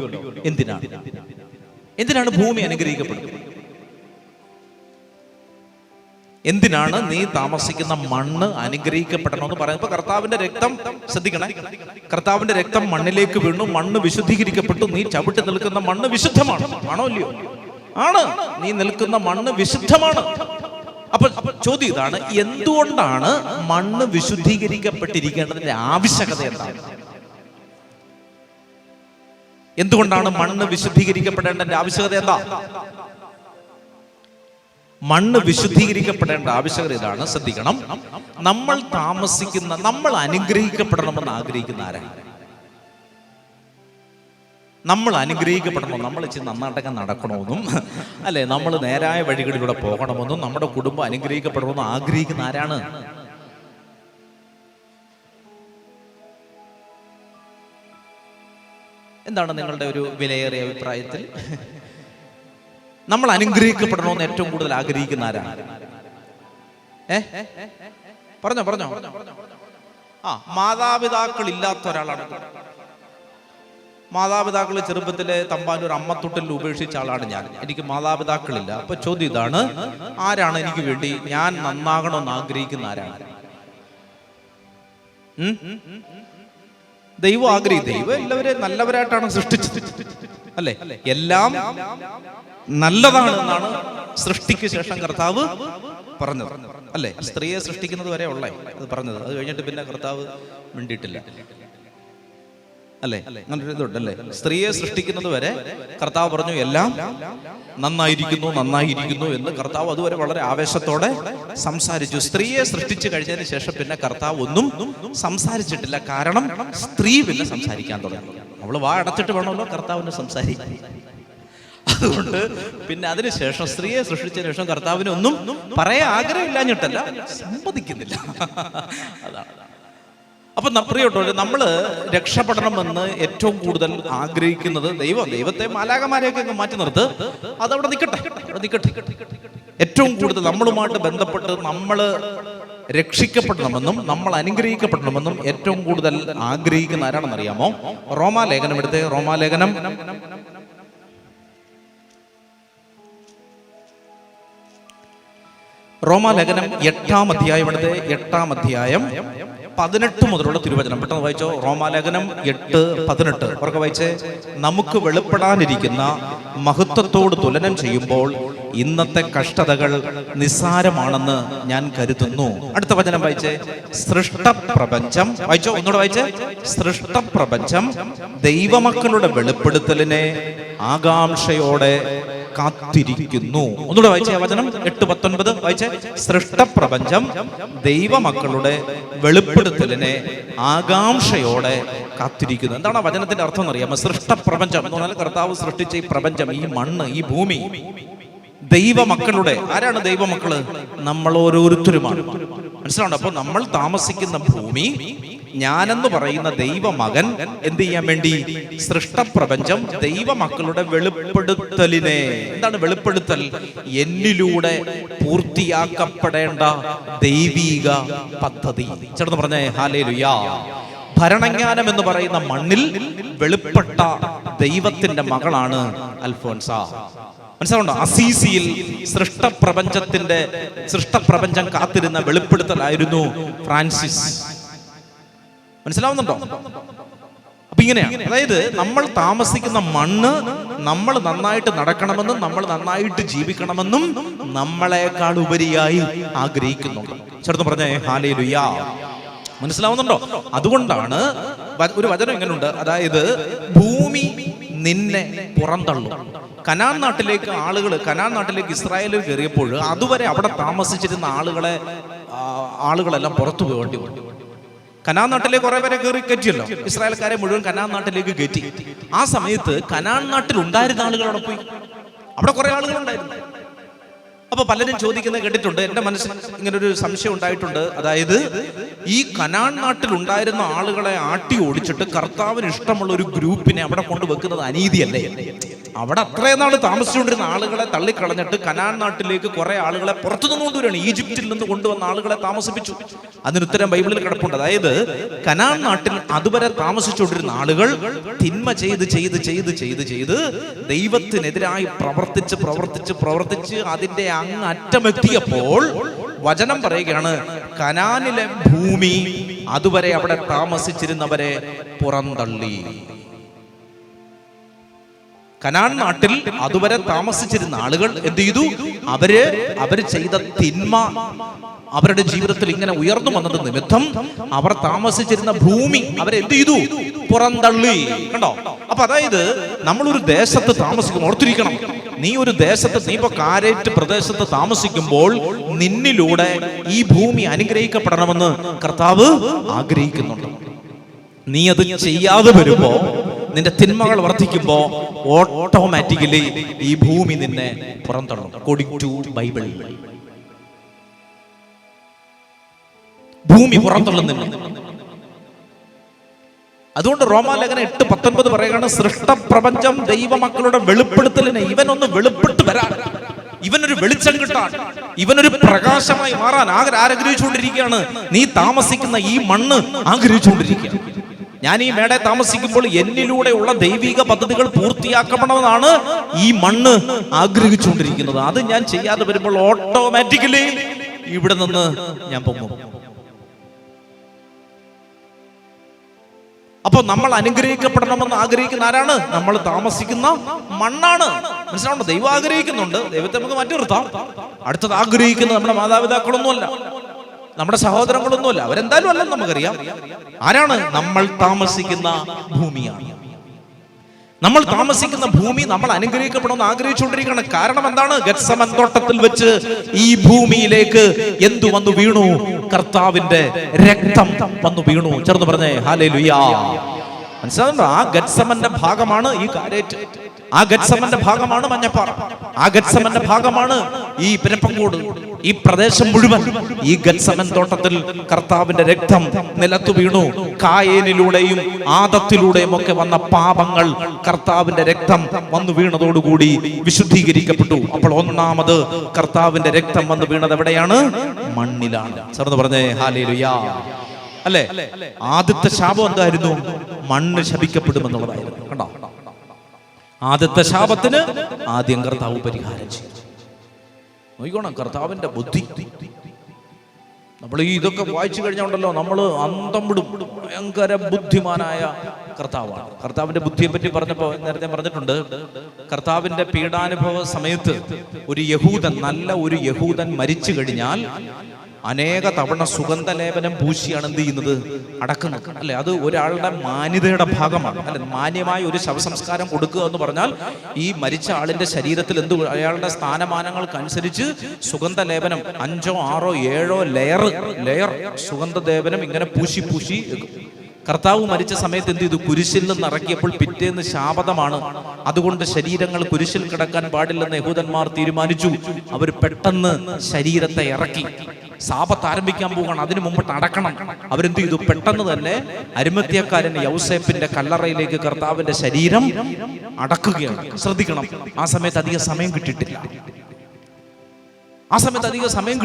എന്തിനാണ് ഭൂമി അനുഗ്രഹിക്കപ്പെടുന്നത്? എന്തിനാണ് നീ താമസിക്കുന്ന മണ്ണ് അനുഗ്രഹിക്കപ്പെടണമെന്ന് പറയുന്നത്? കർത്താവിന്റെ രക്തം, ശ്രദ്ധിക്കണേ, കർത്താവിന്റെ രക്തം മണ്ണിലേക്ക് വീണു. മണ്ണ് വിശുദ്ധീകരിക്കപ്പെട്ടു. നീ ചവിട്ടി നിൽക്കുന്ന മണ്ണ് വിശുദ്ധമാണ്. ആണോ അല്ലയോ? ആണ്. നീ നിൽക്കുന്ന മണ്ണ് വിശുദ്ധമാണ്. അപ്പൊ ചോദ്യം ഇതാണ്, എന്തുകൊണ്ടാണ് മണ്ണ് വിശുദ്ധീകരിക്കപ്പെട്ടിരിക്കേണ്ടതിന്റെ ആവശ്യകത എന്താണ്? എന്തുകൊണ്ടാണ് മണ്ണ് വിശുദ്ധീകരിക്കപ്പെടേണ്ടതിന്റെ ആവശ്യകത എന്താ? മണ്ണ് വിശുദ്ധീകരിക്കപ്പെടേണ്ട ആവശ്യകത ഇതാണ്. ശ്രദ്ധിക്കണം, നമ്മൾ താമസിക്കുന്ന, നമ്മൾ അനുഗ്രഹിക്കപ്പെടണമെന്ന് ആഗ്രഹിക്കുന്ന ആരാണ്? നമ്മൾ അനുഗ്രഹിക്കപ്പെടണം, നമ്മൾ ഇച്ചിരി നന്നായിട്ടൊക്കെ നടക്കണമെന്നും അല്ലെ, നമ്മൾ നേരായ വഴികളിലൂടെ പോകണമെന്നും നമ്മുടെ കുടുംബം അനുഗ്രഹിക്കപ്പെടണമെന്നും ആഗ്രഹിക്കുന്ന ആരാണ്? എന്താണ് നിങ്ങളുടെ ഒരു വിലയേറിയ അഭിപ്രായത്തിൽ? നമ്മൾ അനുഗ്രഹിക്കപ്പെടണമെന്ന് ഏറ്റവും കൂടുതൽ ആഗ്രഹിക്കുന്ന ആരാണ്? പറഞ്ഞോ. മാതാപിതാക്കൾ ഇല്ലാത്ത ഒരാളാണ്. മാതാപിതാക്കൾ ചെറുപ്പത്തിലെ തമ്പാനൂർ അമ്മത്തൊട്ടിൽ ഉപേക്ഷിച്ച ആളാണ് ഞാൻ. എനിക്ക് മാതാപിതാക്കളില്ല. അപ്പൊ ചോദ്യം ഇതാണ്, ആരാണ് എനിക്ക് വേണ്ടി ഞാൻ നന്നാകണമെന്ന് ആഗ്രഹിക്കുന്ന ആരാണ്? ദൈവം ആഗ്രഹിക്കും. ദൈവം എല്ലാവരെയും നല്ലവരായിട്ടാണ് സൃഷ്ടിച്ചത് അല്ലെ? എല്ലാം നല്ലതാണ് എന്നാണ് സൃഷ്ടിക്ക് ശേഷം കർത്താവ് പറഞ്ഞത് അല്ലെ? സ്ത്രീയെ സൃഷ്ടിക്കുന്നത് വരെ ഉള്ളേ അത് പറഞ്ഞത്. അത് കഴിഞ്ഞിട്ട് പിന്നെ കർത്താവ് മിണ്ടിയിട്ടില്ല അല്ലെ? അങ്ങനെ ഇതുണ്ടല്ലേ, സ്ത്രീയെ സൃഷ്ടിക്കുന്നത് വരെ കർത്താവ് പറഞ്ഞു എല്ലാം നന്നായിരിക്കുന്നു എന്ന് കർത്താവ് അതുവരെ വളരെ ആവേശത്തോടെ സംസാരിച്ചു. സ്ത്രീയെ സൃഷ്ടിച്ചു കഴിഞ്ഞതിന് ശേഷം പിന്നെ കർത്താവ് ഒന്നും സംസാരിച്ചിട്ടില്ല. കാരണം സ്ത്രീ പിന്നെ സംസാരിക്കാൻ തുടങ്ങി. അവള് വാ അടച്ചിട്ട് വേണമല്ലോ കർത്താവിന് സംസാരിക്കാൻ. അതുകൊണ്ട് പിന്നെ അതിനുശേഷം സ്ത്രീയെ സൃഷ്ടിച്ചതിന് ശേഷം കർത്താവിന് ഒന്നും പറയാൻ ആഗ്രഹമില്ലാഞ്ഞിട്ടല്ല, സമ്മതിക്കുന്നില്ല. അതാണ്. അപ്പൊ പ്രിയപ്പെട്ടവരെ, നമ്മള് രക്ഷപ്പെടണമെന്ന് ഏറ്റവും കൂടുതൽ ആഗ്രഹിക്കുന്നത് ദൈവത്തെ മാലാഖമാരെയൊക്കെ അങ്ങ് മാറ്റി നിർത്ത്, അതവിടെ നിൽക്കട്ടെ. ഏറ്റവും കൂടുതൽ നമ്മളുമായിട്ട് ബന്ധപ്പെട്ട് നമ്മള് രക്ഷിക്കപ്പെടണമെന്നും നമ്മൾ അനുഗ്രഹിക്കപ്പെടണമെന്നും ഏറ്റവും കൂടുതൽ ആഗ്രഹിക്കുന്ന ആരാണെന്ന് അറിയാമോ? റോമാലേഖനം എടുത്തേ. റോമാലേഖനം 8-ാം അധ്യായം എടുത്തേ. 8-ാം അധ്യായം 18 മുതലുള്ള തിരുവചനം പെട്ടെന്ന് വായിച്ചോ. റോമാലേഖനം 8:18 ഉറക്കെ വായിച്ചേ. നമുക്ക് വെളിപ്പെടാനിരിക്കുന്ന മഹത്വത്തോട് തുലനം ചെയ്യുമ്പോൾ ഇന്നത്തെ കഷ്ടതകൾ നിസ്സാരമാണെന്ന് ഞാൻ കരുതുന്നു. അടുത്ത വചനം വായിച്ചേ. സൃഷ്ടപ്രപഞ്ചം വായിച്ചോ, ഒന്നുകൂടെ വായിച്ചേ. സൃഷ്ടപ്രപഞ്ചം ദൈവമക്കളുടെ വെളിപ്പെടുത്തലിനെ ആകാംക്ഷയോടെ കാത്തിരിക്കുന്നു. ഒന്നുകൂടെ വായിച്ചേ വചനം 8:19 വായിച്ചേ. സൃഷ്ടപ്രപഞ്ചം ദൈവമക്കളുടെ വെളിപ്പെടുത്തലിനെ ആകാംക്ഷയോടെ കാത്തിരിക്കുന്നു. എന്താണ് ആ വചനത്തിന്റെ അർത്ഥം എന്നറിയാമോ? സൃഷ്ടപ്രപഞ്ചം എന്ന് പറഞ്ഞാൽ കർത്താവ് സൃഷ്ടിച്ച ഈ പ്രപഞ്ചം, ഈ മണ്ണ്, ഈ ഭൂമി ദൈവമക്കളുടെ, ആരാണ് ദൈവമക്കള്? നമ്മൾ ഓരോരുത്തരുമാണ്. മനസ്സിലാവുണ്ടോ? അപ്പൊ നമ്മൾ താമസിക്കുന്ന ഭൂമി, ഞാനെന്ന് പറയുന്ന ദൈവമകൻ എന്ത് ചെയ്യാൻ വേണ്ടി? സൃഷ്ടപ്രപഞ്ചം ദൈവമക്കളുടെ വെളിപ്പെടുത്തലിനെ, എന്താണ് വെളിപ്പെടുത്തൽ? എന്നിലൂടെ പൂർത്തിയാക്കപ്പെടേണ്ട ദൈവീക പദ്ധതി. ചേർന്ന് പറഞ്ഞേ ഹല്ലേലൂയ. ഭരണജ്ഞാനം എന്ന് പറയുന്ന മണ്ണിൽ വെളിപ്പെട്ട ദൈവത്തിന്റെ മകളാണ് അൽഫോൻസ. മനസ്സിലാവുണ്ടോ? അസീസിയിൽ സൃഷ്ടപ്രപഞ്ചം കാത്തിരുന്ന വെളിപ്പെടുത്തലായിരുന്നു ഫ്രാൻസിസ്. മനസ്സിലാവുന്നുണ്ടോ? അപ്പൊ ഇങ്ങനെയാണ്. അതായത് നമ്മൾ താമസിക്കുന്ന മണ്ണ് നമ്മൾ നന്നായിട്ട് നടക്കണമെന്നും നമ്മൾ നന്നായിട്ട് ജീവിക്കണമെന്നും നമ്മളെക്കാൾ ഉപരിയായി ആഗ്രഹിക്കുന്നുണ്ട്. ചേർത്ത് പറഞ്ഞേ ഹല്ലേലൂയ. മനസ്സിലാവുന്നുണ്ടോ? അതുകൊണ്ടാണ് ഒരു വചനം ഇങ്ങനെയുണ്ട്, അതായത് ഭൂമി നിന്നെ പുറന്തള്ളും. കനാൻ നാട്ടിലേക്ക് ഇസ്രായേലിൽ കയറിയപ്പോൾ അതുവരെ അവിടെ താമസിച്ചിരുന്ന ആളുകളെല്ലാം പുറത്തു പോകേണ്ടി വന്നു. കനാൻ നാട്ടിലേക്ക് കുറെ പേരെ കയറ്റിയല്ലോ, ഇസ്രായേൽക്കാരെ മുഴുവൻ കനാൻ നാട്ടിലേക്ക് കയറ്റി. ആ സമയത്ത് കനാൻ നാട്ടിൽ ഉണ്ടായിരുന്ന ആളുകൾ അവിടെ പോയി. അവിടെ കുറെ ആളുകൾ ഉണ്ടായിരുന്നു. അപ്പൊ പലരും ചോദിക്കുന്നത് കേട്ടിട്ടുണ്ട്. എന്റെ മനസ്സിൽ ഇങ്ങനെ ഒരു സംശയം ഉണ്ടായിട്ടുണ്ട്. അതായത് ഈ കനാൻ നാട്ടിൽ ഉണ്ടായിരുന്ന ആളുകളെ ആട്ടി ഓടിച്ചിട്ട് കർത്താവിന് ഇഷ്ടമുള്ള ഒരു ഗ്രൂപ്പിനെ അവിടെ കൊണ്ടുവെക്കുന്നത് അനീതിയല്ലേ? അവിടെ അത്രയും നാൾ താമസിച്ചുകൊണ്ടിരുന്ന ആളുകളെ തള്ളിക്കളഞ്ഞിട്ട് കനാൻ നാട്ടിലേക്ക് കുറെ ആളുകളെ പുറത്തുനിന്ന് കൊണ്ടുവരികയാണ്. ഈജിപ്തിൽ നിന്ന് കൊണ്ടുവന്ന ആളുകളെ താമസിപ്പിച്ചു. അതിനുത്തരം ബൈബിളിൽ കിടപ്പുണ്ട്. അതായത് കനാൻ നാട്ടിൽ അതുവരെ താമസിച്ചുകൊണ്ടിരുന്ന ആളുകൾ തിന്മ ചെയ്ത് ദൈവത്തിനെതിരായി പ്രവർത്തിച്ച് അതിന്റെ അങ്ങ് അറ്റമെത്തിയപ്പോൾ വചനം പറയുകയാണ്, കനാനിലെ ഭൂമി അതുവരെ അവിടെ താമസിച്ചിരുന്നവരെ പുറന്തള്ളി. കനാൻ നാട്ടിൽ അതുവരെ താമസിച്ചിരുന്ന ആളുകൾ എന്ത് ചെയ്തു? അവര് ചെയ്ത തിന്മ അവരുടെ ജീവിതത്തിൽ ഇങ്ങനെ ഉയർന്നു വന്നത് നിമിത്തം അവർ താമസിച്ചിരുന്ന ഭൂമി അവരെന്ത് ചെയ്തു? പുറന്തള്ളി. കണ്ടോ? അപ്പൊ അതായത് നമ്മളൊരു ദേശത്ത് താമസിക്കും, ഓർത്തിരിക്കണം. നീ ഒരു ദേശത്ത്, നീ ഇപ്പൊ കാരേറ്റ് പ്രദേശത്ത് താമസിക്കുമ്പോൾ നിന്നിലൂടെ ഈ ഭൂമി അനുഗ്രഹിക്കപ്പെടണമെന്ന് കർത്താവ് ആഗ്രഹിക്കുന്നുണ്ട്. നീ അത് ചെയ്യാതെ വരുമ്പോ നിന്റെ തിന്മകൾ വർദ്ധിക്കുമ്പോൾ ഓട്ടോമാറ്റിക്കലി ഈ ഭൂമി നിന്നെ പുറന്തള്ളും. അക്കോർഡിംഗ് ടു ബൈബിൾ ഭൂമി പുറന്തള്ളുന്നില്ല. അതുകൊണ്ട് റോമാലേഖനം 8:19 പറയുകയാണ്, സൃഷ്ടപ്രപഞ്ചം ദൈവമക്കളുടെ വെളിപ്പെടുത്തലിന് ഇവനൊന്ന് വെളിപ്പെട്ട് വരാൻ, ഇവനൊരു വെളിച്ചം കിട്ടാൻ, ഇവനൊരു പ്രകാശമായി മാറാൻ ആഗ്രഹിച്ചുകൊണ്ടിരിക്കുകയാണ്. നീ താമസിക്കുന്ന ഈ മണ്ണ് ആഗ്രഹിച്ചുകൊണ്ടിരിക്കുകയാണ്. ഞാൻ ഈ മേടെ താമസിക്കുമ്പോൾ എന്നിലൂടെയുള്ള ദൈവിക പദ്ധതികൾ പൂർത്തിയാക്കണമെന്നാണ് ഈ മണ്ണ് ആഗ്രഹിച്ചുകൊണ്ടിരിക്കുന്നത്. അത് ഞാൻ ചെയ്യാതെ വരുമ്പോൾ ഓട്ടോമാറ്റിക്കലി ഇവിടെ നിന്ന് ഞാൻ പൊങ്ങും. അപ്പൊ നമ്മൾ അനുഗ്രഹിക്കപ്പെടണമെന്ന് ആഗ്രഹിക്കുന്ന ആരാണ്? നമ്മൾ താമസിക്കുന്ന മണ്ണാണ്. മനസ്സിലാവുണ്ടോ? ദൈവം ആഗ്രഹിക്കുന്നുണ്ട്, ദൈവത്തെ നമുക്ക് മാറ്റി നിർത്താം. അടുത്തത് ആഗ്രഹിക്കുന്നത് നമ്മുടെ മാതാപിതാക്കളൊന്നുമല്ല, നമ്മുടെ സഹോദരങ്ങളൊന്നുമല്ല, അവരെന്തായാലും അല്ലെന്ന് നമുക്കറിയാം. ആരാണ്? നമ്മൾ താമസിക്കുന്ന ഭൂമിയാണ്. നമ്മൾ താമസിക്കുന്ന ഭൂമി നമ്മൾ അനുഗ്രഹിക്കണമെന്ന് ആഗ്രഹിച്ചുകൊണ്ടിരിക്കുകയാണ്. കാരണം എന്താണ്? ഗത്സമൻ തോട്ടത്തിൽ വെച്ച് ഈ ഭൂമിയിലേക്ക് എന്തു വന്നു വീണു? കർത്താവിന്റെ രക്തം വന്നു വീണു. ചേർന്ന് പറഞ്ഞേ ഹല്ലേലൂയാ. മനസ്സിലാവുന്നുണ്ടോ? ആ ഗത്സമന്റെ ഭാഗമാണ് ഈ കാരേറ്റ്, ആ ഗത്സമന്റെ ഭാഗമാണ് മഞ്ഞപ്പാറ, ആ ഗത്സമന്റെ ഭാഗമാണ് ഈ പിരപ്പങ്കോട്. ഈ പ്രദേശം മുഴുവൻ ഈ ഗത്സമൻ തോട്ടത്തിൽ കർത്താവിന്റെ രക്തം നിലത്തു വീണു. കായേനിലൂടെയും ആദത്തിലൂടെയും ഒക്കെ വന്ന പാപങ്ങൾ കർത്താവിന്റെ രക്തം വന്നു വീണതോടുകൂടി വിശുദ്ധീകരിക്കപ്പെട്ടു. അപ്പോൾ ഒന്നാമത് കർത്താവിന്റെ രക്തം വന്നു വീണത് എവിടെയാണ്? മണ്ണിലാണ്. ചേർന്ന് പറഞ്ഞേ ഹല്ലേലൂയാ. അല്ലേ? ആദ്യത്തെ ശാപം എന്തായിരുന്നു? മണ്ണ് ശപിക്കപ്പെടുമെന്നുള്ളതായിരുന്നു. കണ്ടോ? ആദ്യത്തെ ശാപത്തിന് ആദ്യം കർത്താവ് പരിഹാരം ചെയ്തു. നോക്കണം കർത്താവിന്റെ ബുദ്ധി. നമ്മൾ ഈ ഇതൊക്കെ വായിച്ചു കഴിഞ്ഞുണ്ടല്ലോ നമ്മൾ അന്തം വിടും. ഭയങ്കര ബുദ്ധിമാനായ കർത്താവാണ്. കർത്താവിന്റെ ബുദ്ധിയെ പറ്റി പറഞ്ഞപ്പോൾ നേരത്തെ പറഞ്ഞിട്ടുണ്ട്, കർത്താവിന്റെ പീഡാനുഭവ സമയത്ത് ഒരു യഹൂദൻ, നല്ല ഒരു യഹൂദൻ മരിച്ചു കഴിഞ്ഞാൽ അനേക തവണ സുഗന്ധലേപനം പൂശിയാണ് എന്ത് ചെയ്യുന്നത്? അടക്കുന്നത്. അല്ലെ? അത് ഒരാളുടെ മാന്യതയുടെ ഭാഗമാണ്. അല്ലെ? മാന്യമായ ഒരു ശവസംസ്കാരം കൊടുക്കുക എന്ന് പറഞ്ഞാൽ ഈ മരിച്ച ആളിന്റെ ശരീരത്തിൽ അയാളുടെ സ്ഥാനമാനങ്ങൾക്കനുസരിച്ച് സുഗന്ധലേപനം 5, 6, 7 ലെയർ സുഗന്ധലേപനം ഇങ്ങനെ പൂശി കർത്താവ് മരിച്ച സമയത്ത് എന്ത് ചെയ്തു? കുരിശിൽ നിന്ന് ഇറക്കിയപ്പോൾ പിറ്റേന്ന് ശാപതമാണ്. അതുകൊണ്ട് ശരീരങ്ങൾ കുരിശിൽ കിടക്കാൻ പാടില്ലെന്ന് യഹൂദന്മാർ തീരുമാനിച്ചു. അവർ പെട്ടെന്ന് ശരീരത്തെ ഇറക്കി. സാപത്ത് ആരംഭിക്കാൻ പോവുകയാണ്, അതിനു മുമ്പിട്ട് അടക്കണം. അവരെന്ത് ചെയ്തു? പെട്ടെന്ന് തന്നെ അരിമത്ഥ്യക്കാരൻ യൗസേപ്പിന്റെ കല്ലറയിലേക്ക് കർത്താവിന്റെ ശരീരം അടക്കുകയാണ്. ശ്രദ്ധിക്കണം, ആ സമയത്ത് അധികം സമയം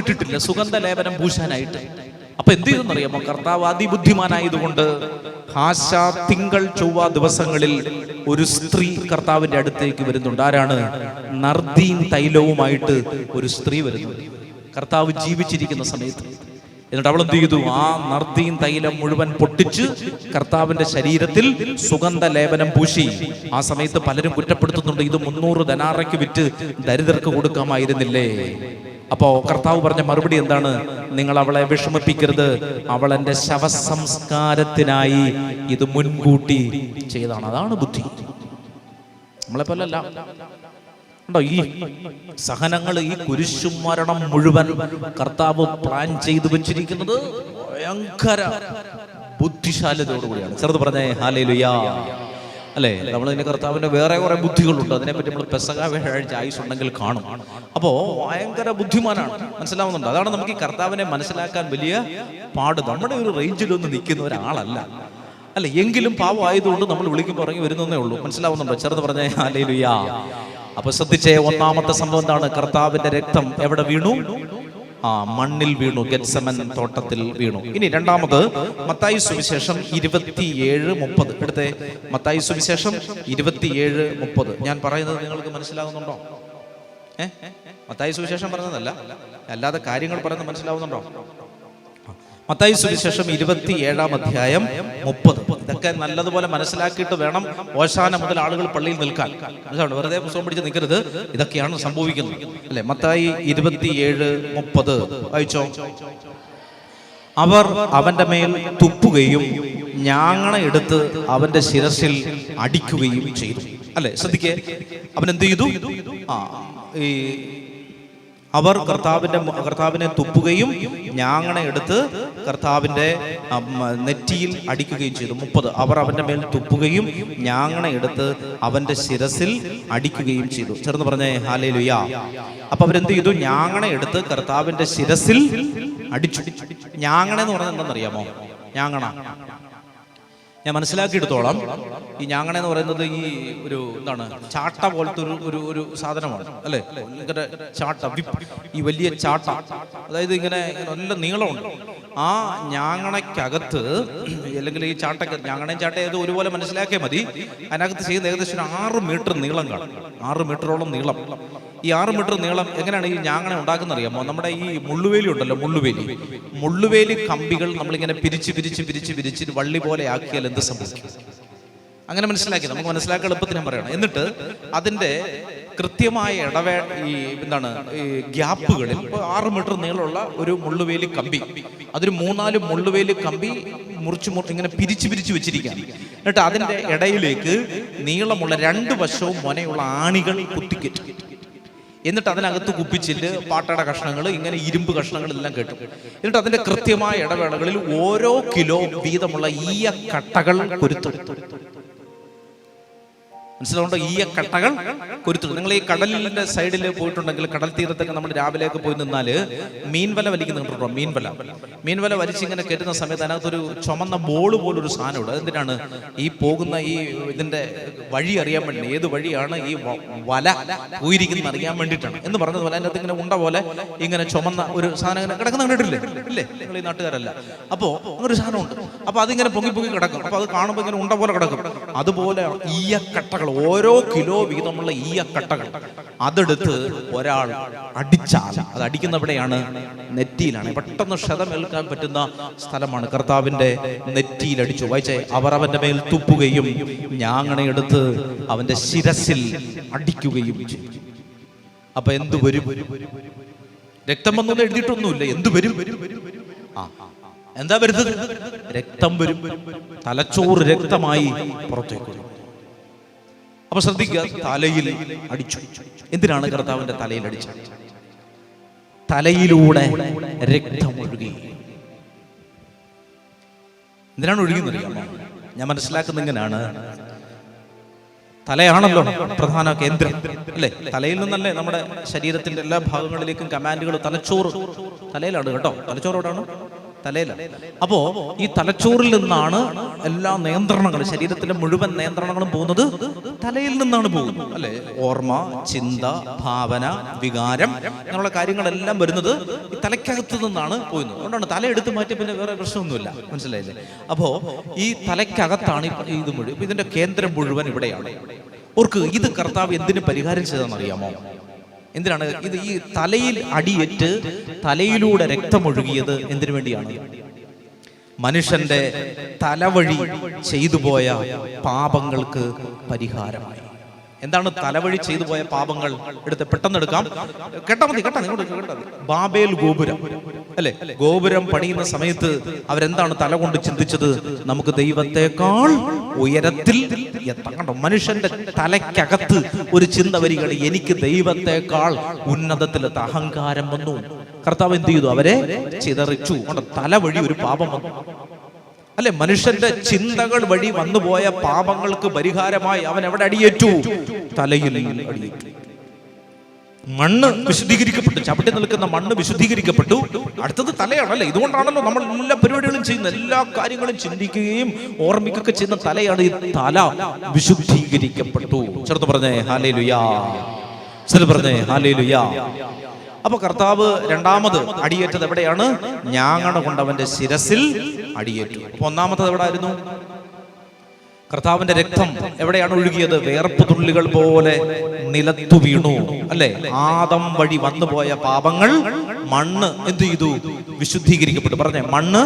കിട്ടിയിട്ടില്ല സുഗന്ധ ലേപനം പൂശാനായിട്ട്. അപ്പൊ എന്ത് ചെയ്തെന്നറിയാമോ? കർത്താവ് അതിബുദ്ധിമാനായതുകൊണ്ട് തിങ്കൾ ചൊവ്വ ദിവസങ്ങളിൽ ഒരു സ്ത്രീ കർത്താവിന്റെ അടുത്തേക്ക് വരുന്നുണ്ട്. ആരാണ്? നർദീൻ തൈലവുമായിട്ട് ഒരു സ്ത്രീ വരുന്നുണ്ട് കർത്താവ് ജീവിച്ചിരിക്കുന്ന സമയത്ത്. എന്നിട്ട് അവൾ എന്ത് ചെയ്തു? ആ നർദീൻ തൈലം മുഴുവൻ പൊട്ടിച്ച് കർത്താവിന്റെ ശരീരത്തിൽ സുഗന്ധ ലേപനം പൂശി. ആ സമയത്ത് പലരും കുറ്റപ്പെടുത്തുന്നുണ്ട്, ഇത് 300 ദനാറയ്ക്ക് വിറ്റ് ദരിദ്രർക്ക് കൊടുക്കാമായിരുന്നില്ലേ? അപ്പോ കർത്താവ് പറഞ്ഞ മറുപടി എന്താണ്? നിങ്ങൾ അവളെ വിഷമിപ്പിക്കരുത്, അവൾ എൻ്റെ ശവസംസ്കാരത്തിനായി ഇത് മുൻകൂട്ടി ചെയ്താണ്. അതാണ് ബുദ്ധി. നമ്മളെ പോലല്ല. ഉണ്ടോ ഈ സഹനങ്ങൾ, ഈ കുരിശുമരണം മുഴുവൻ കർത്താവ് പ്ലാൻ ചെയ്തു വെച്ചിരിക്കുന്നത് ഭയങ്കര ബുദ്ധിശാലിതയോടുകൂടിയാണ്. ചെറുത് പറഞ്ഞേ ഹല്ലേലൂയാ. അല്ലേ? നമ്മളിതിന് കർത്താവിന്റെ വേറെ കുറെ ബുദ്ധികളുണ്ട്. അതിനെപ്പറ്റി നമ്മൾ പെസഹ വ്യാഴാഴ്ച ആയുസുണ്ടെങ്കിൽ കാണും. അപ്പോൾ ഭയങ്കര ബുദ്ധിമാനാണ്. മനസ്സിലാവുന്നുണ്ട്? അതാണ് നമുക്ക് ഈ കർത്താവിനെ മനസ്സിലാക്കാൻ വലിയ പാട്. നമ്മുടെ ഒരു റേഞ്ചിലൊന്നും നിൽക്കുന്ന ഒരാളല്ല, അല്ല എങ്കിലും പാവം ആയതുകൊണ്ട് നമ്മൾ വിളിക്കുമ്പോൾ ഇറങ്ങി വരുന്നേ ഉള്ളൂ. മനസ്സിലാവുന്നുണ്ടോ? ചെറുത് പറഞ്ഞേ ഹല്ലേലൂയാ. അപ്പൊ ശ്രദ്ധിച്ചേ, ഒന്നാമത്തെ സംഭവം എന്താണ്? കർത്താവിന്റെ രക്തം എവിടെ വീണു? മണ്ണിൽ വീണു, ഗെത്സമൻ തോട്ടത്തിൽ വീണു. ഇനി രണ്ടാമത് മത്തായി സുവിശേഷം 27:30 എടുത്തേ. മത്തായി സുവിശേഷം 27:30. ഞാൻ പറയുന്നത് നിങ്ങൾക്ക് മനസ്സിലാകുന്നുണ്ടോ? മത്തായി സുവിശേഷം പറഞ്ഞതല്ല, അല്ലാതെ കാര്യങ്ങൾ പറയുന്നത് മനസ്സിലാവുന്നുണ്ടോ? മത്തായി സുവിശേഷം 27-ാം അധ്യായം 30. ഇതൊക്കെ നല്ലതുപോലെ മനസ്സിലാക്കിയിട്ട് വേണം ഓശാന മുതൽ ആളുകൾ പള്ളിയിൽ നിൽക്കാൻ. വെറുതെ പുസ്തകം പിടിച്ച് നിൽക്കരുത്. ഇതൊക്കെയാണ് സംഭവിക്കുന്നത്, അല്ലെ? മത്തായി 27:30 വായിച്ചോ. അവർ അവന്റെ മേൽ തുപ്പുകയും ഞാങ്ങണ എടുത്ത് അവന്റെ ശിരസിൽ അടിക്കുകയും ചെയ്തു. അല്ലെ? ശ്രദ്ധിക്കേ, അവൻ എന്ത് ചെയ്തു? ഈ അവർ കർത്താവിനെ തുപ്പുകയും ഞാങ്ങണ എടുത്ത് കർത്താവിൻ്റെ നെറ്റിയിൽ അടിക്കുകയും ചെയ്തു. 30 അവർ അവൻ്റെ മേൽ തുപ്പുകയും ഞാങ്ങണ എടുത്ത് അവൻ്റെ ശിരസിൽ അടിക്കുകയും ചെയ്തു. ചേർന്ന് പറഞ്ഞേ ഹല്ലേലൂയ. അപ്പൊ അവരെന്ത് ചെയ്തു? ഞാങ്ങണ എടുത്ത് കർത്താവിൻ്റെ ശിരസിൽ അടിച്ചു. ഞാങ്ങണ എന്ന് പറഞ്ഞാൽ എന്താണെന്നറിയാമോ? ഞാങ്ങണ ഞാൻ മനസ്സിലാക്കിയെടുത്തോളം ഈ ഞാങ്ങണ എന്ന് പറയുന്നത് ഈ ഒരു എന്താണ്, ചാട്ട പോലത്തെ ഒരു സാധനമാണ് അല്ലേ? ഇങ്ങനെ ചാട്ട, ഈ വലിയ ചാട്ട, അതായത് ഇങ്ങനെ നല്ല നീളമുണ്ട്. ആ ഞാങ്ങണയ്ക്കകത്ത് അല്ലെങ്കിൽ ഈ ഞാങ്ങണയും ചാട്ട ഏത് ഒരുപോലെ മനസ്സിലാക്കിയാൽ മതി. അതിനകത്ത് ചെയ്യുന്ന ഏകദേശം 6 മീറ്റർ നീളം കാണും. 6 മീറ്ററോളം നീളം. ഈ 6 മീറ്റർ നീളം എങ്ങനെയാണ് ഈ ഞാങ്ങണ ഉണ്ടാക്കുന്ന അറിയാമോ? നമ്മുടെ ഈ മുള്ളുവേലി ഉണ്ടല്ലോ, മുള്ളുവേലി കമ്പികൾ നമ്മളിങ്ങനെ പിരിച്ച് വള്ളി പോലെ ആക്കിയാൽ എന്ത് സംഭവിക്കും? അങ്ങനെ മനസ്സിലാക്കി, നമുക്ക് മനസ്സിലാക്കാൻ എളുപ്പത്തിന് ഞാൻ പറയണം. എന്നിട്ട് അതിൻ്റെ കൃത്യമായ ഈ ഗ്യാപ്പുകളിൽ 6 മീറ്റർ നീളമുള്ള ഒരു മുള്ളുവേലി കമ്പി, അതൊരു 3-4 മുള്ളുവേലി കമ്പി മുറിച്ച് ഇങ്ങനെ പിരിച്ച് വെച്ചിരിക്കുക. എന്നിട്ട് അതിൻ്റെ ഇടയിലേക്ക് നീളമുള്ള 2 വശവും മുനയുള്ള ആണികൾ കുത്തിക്കറ്റും. എന്നിട്ട് അതിനകത്ത് കുപ്പിച്ചില്, പാട്ടയുടെ കഷ്ണങ്ങൾ, ഇങ്ങനെ ഇരുമ്പ് കഷ്ണങ്ങളെല്ലാം കെട്ടും. എന്നിട്ട് അതിന്റെ കൃത്യമായ ഇടവേളകളിൽ ഓരോ കിലോ വീതമുള്ള ഈയ കട്ടകൾ കൊരുത്തും. മനസ്സിലാവുണ്ടോ? ഈയ കട്ടകൾ കൊരുത്തും. നിങ്ങൾ ഈ കടലിന്റെ സൈഡിൽ പോയിട്ടുണ്ടെങ്കിൽ, കടൽ തീരത്തൊക്കെ നമ്മൾ രാവിലെയൊക്കെ പോയി നിന്നാല് മീൻവല വലിക്കുന്നുണ്ടോ? മീൻവല വലിച്ചിങ്ങനെ കെട്ടുന്ന സമയത്ത് അതിനകത്തൊരു ചുമന്ന ബോൾ പോലൊരു സാധനമുണ്ട്. അതെന്തിനാണ്? ഈ പോകുന്ന ഈ ഇതിന്റെ വഴി അറിയാൻ വേണ്ടി, ഏത് വഴിയാണ് ഈ വല പോയിരിക്കുന്നത് അറിയാൻ വേണ്ടിയിട്ടാണ് എന്ന് പറഞ്ഞതുപോലെ അതിനകത്ത് ഇങ്ങനെ ഉണ്ട പോലെ ഇങ്ങനെ ചുമന്ന ഒരു സാധനം ഇങ്ങനെ കിടക്കുന്ന കണ്ടിട്ടില്ലേ? ഇല്ലേ? നിങ്ങൾ ഈ നാട്ടുകാരല്ല. അപ്പോൾ അങ്ങനെ ഒരു സാധനമുണ്ട്. അപ്പോൾ അതിങ്ങനെ പൊങ്ങി കിടക്കും. അപ്പോൾ അത് കാണുമ്പോൾ ഇങ്ങനെ ഉണ്ട പോലെ കിടക്കും. അതുപോലെ ഈയക്കട്ടകൾ, ഓരോ കിലോ വീതമുള്ള ഈയക്കട്ടകൾ അതെടുത്ത് ഒരാൾ അടിച്ചാൽ, അത് അടിക്കുന്നവിടെയാണ്, നെറ്റിയിലാണ്. പെട്ടെന്ന് ക്ഷതമേൽക്കാൻ പറ്റുന്ന സ്ഥലമാണ്. കർത്താവിന്റെ നെറ്റിയിൽ അടിച്ചു. വായിച്ചേ, അവർ അവന്റെ മേൽ തുപ്പുകയും ഞാങ്ങണയെടുത്ത് അവന്റെ ശിരസിൽ അടിക്കുകയും ചെയ്തു. അപ്പൊ എന്തു വരും? രക്തം വന്നൊന്നും എഴുതിയിട്ടൊന്നുമില്ല. എന്തു വരും? എന്താ വരുന്നത്? രക്തം വരും. തലച്ചോറ് രക്തമായി പുറത്തേക്ക് വരും. അപ്പൊ ശ്രദ്ധിക്കുക, തലയിൽ അടിച്ചു. എന്തിനാണ് കർത്താവിന്റെ തലയിൽ അടിച്ചത്? തലയിലൂടെ രക്തം ഒഴുകി. എന്തിനാണ് ഒഴുകുന്നത്? ഞാൻ മനസ്സിലാക്കുന്നത് ഇങ്ങനെയാണ്. തലയാണല്ലോ പ്രധാന കേന്ദ്രം അല്ലേ? തലയിൽ നിന്നല്ലേ നമ്മുടെ ശരീരത്തിന്റെ എല്ലാ ഭാഗങ്ങളിലേക്കും കമാൻഡുകൾ. തലയിലാണ് കേട്ടോ. തലച്ചോറോടാണ്, തലയിലാണ്. അപ്പോ ഈ തലച്ചോറിൽ നിന്നാണ് എല്ലാ നിയന്ത്രണങ്ങളും, ശരീരത്തിലെ മുഴുവൻ നിയന്ത്രണങ്ങളും പോകുന്നത് തലയിൽ നിന്നാണ് പോകുന്നത് അല്ലെ? ഓർമ്മ, ചിന്ത, ഭാവന, വികാരം, അങ്ങനെയുള്ള കാര്യങ്ങളെല്ലാം വരുന്നത് ഈ തലയ്ക്കകത്ത് നിന്നാണ് പോകുന്നത്. അതുകൊണ്ടാണ് തല എടുത്ത് മാറ്റി പിന്നെ വേറെ പ്രശ്നമൊന്നുമില്ല. മനസ്സിലായില്ലേ? അപ്പോ ഈ തലയ്ക്കകത്താണ് ഇത് മുഴുവൻ. ഇപ്പൊ ഇതിന്റെ കേന്ദ്രം മുഴുവൻ ഇവിടെയാണ്. ഓർക്ക്, ഇത് കർത്താവ് എന്തിനു പരിഹാരം ചെയ്തെന്നറിയാമോ? എന്തിനാണ് ഇത്? ഈ തലയിൽ അടിയേറ്റ് തലയിലൂടെ രക്തമൊഴുകിയത് എന്തിനു വേണ്ടിയാണ്? മനുഷ്യന്റെ തലവഴി ചെയ്തു പോയ പാപങ്ങൾക്ക് പരിഹാരമായി. എന്താണ് തലവഴി ചെയ്തു പോയ പാപങ്ങൾ? പെട്ടെന്ന് എടുക്കാം. കേട്ടാ മതി. ബാബേൽ ഗോപുരം അല്ലെ? ഗോപുരം പണിയുന്ന സമയത്ത് അവരെന്താണ് തല കൊണ്ട് ചിന്തിച്ചത്? നമുക്ക് ദൈവത്തെക്കാൾ ഉയരത്തിൽ എത്താം. കണ്ടോ? മനുഷ്യന്റെ തലയ്ക്കകത്ത് ഒരു ചിന്ത വരികയാണ്, എനിക്ക് ദൈവത്തെക്കാൾ ഉന്നതത്തിലെത്ത അഹങ്കാരം വന്നു. കർത്താവ് എന്ത് ചെയ്തു? അവരെ ചിതറിച്ചു. തല വഴി ഒരു പാപം വന്നു അല്ലെ? മനുഷ്യന്റെ ചിന്തകൾ വഴി വന്നുപോയ പാപങ്ങൾക്ക് പരിഹാരമായി അവൻ എവിടെ അടിയേറ്റു? തലയിൽ അടിയേറ്റു. മണ്ണ് വിശുദ്ധീകരിക്കപ്പെട്ടു. ചവിട്ടി നിൽക്കുന്ന മണ്ണ് വിശുദ്ധീകരിക്കപ്പെട്ടു. അടുത്തത് തലയാണല്ലേ? ഇതുകൊണ്ടാണല്ലോ നമ്മൾ എല്ലാ പരിപാടികളും ചെയ്യുന്ന, എല്ലാ കാര്യങ്ങളും ചിന്തിക്കുകയും ഓർമ്മിക്കുകയൊക്കെ ചെയ്യുന്ന തലയാണ്. ഈ തല വിശുദ്ധീകരിക്കപ്പെട്ടു. ചേർത്ത് പറഞ്ഞേ ഹല്ലേലൂയാ. പറഞ്ഞേ ഹല്ലേലൂയാ. അപ്പൊ കർത്താവ് രണ്ടാമത് അടിയേറ്റത് എവിടെയാണ്? ഞാങ്ങണ കൊണ്ട് അവന്റെ ശിരസിൽ അടിയേറ്റു. അപ്പൊ ഒന്നാമത്തത് എവിടായിരുന്നു? കർത്താവിന്റെ രക്തം എവിടെയാണ് ഒഴുകിയത്? വേർപ്പ് തുള്ളികൾ പോലെ നിലത്തു വീണു അല്ലെ? ആദം വഴി വന്നുപോയ പാപങ്ങൾ മണ്ണ് എന്ത് ചെയ്തു? വിശുദ്ധീകരിക്കപ്പെട്ടു. പറഞ്ഞേ, മണ്ണ്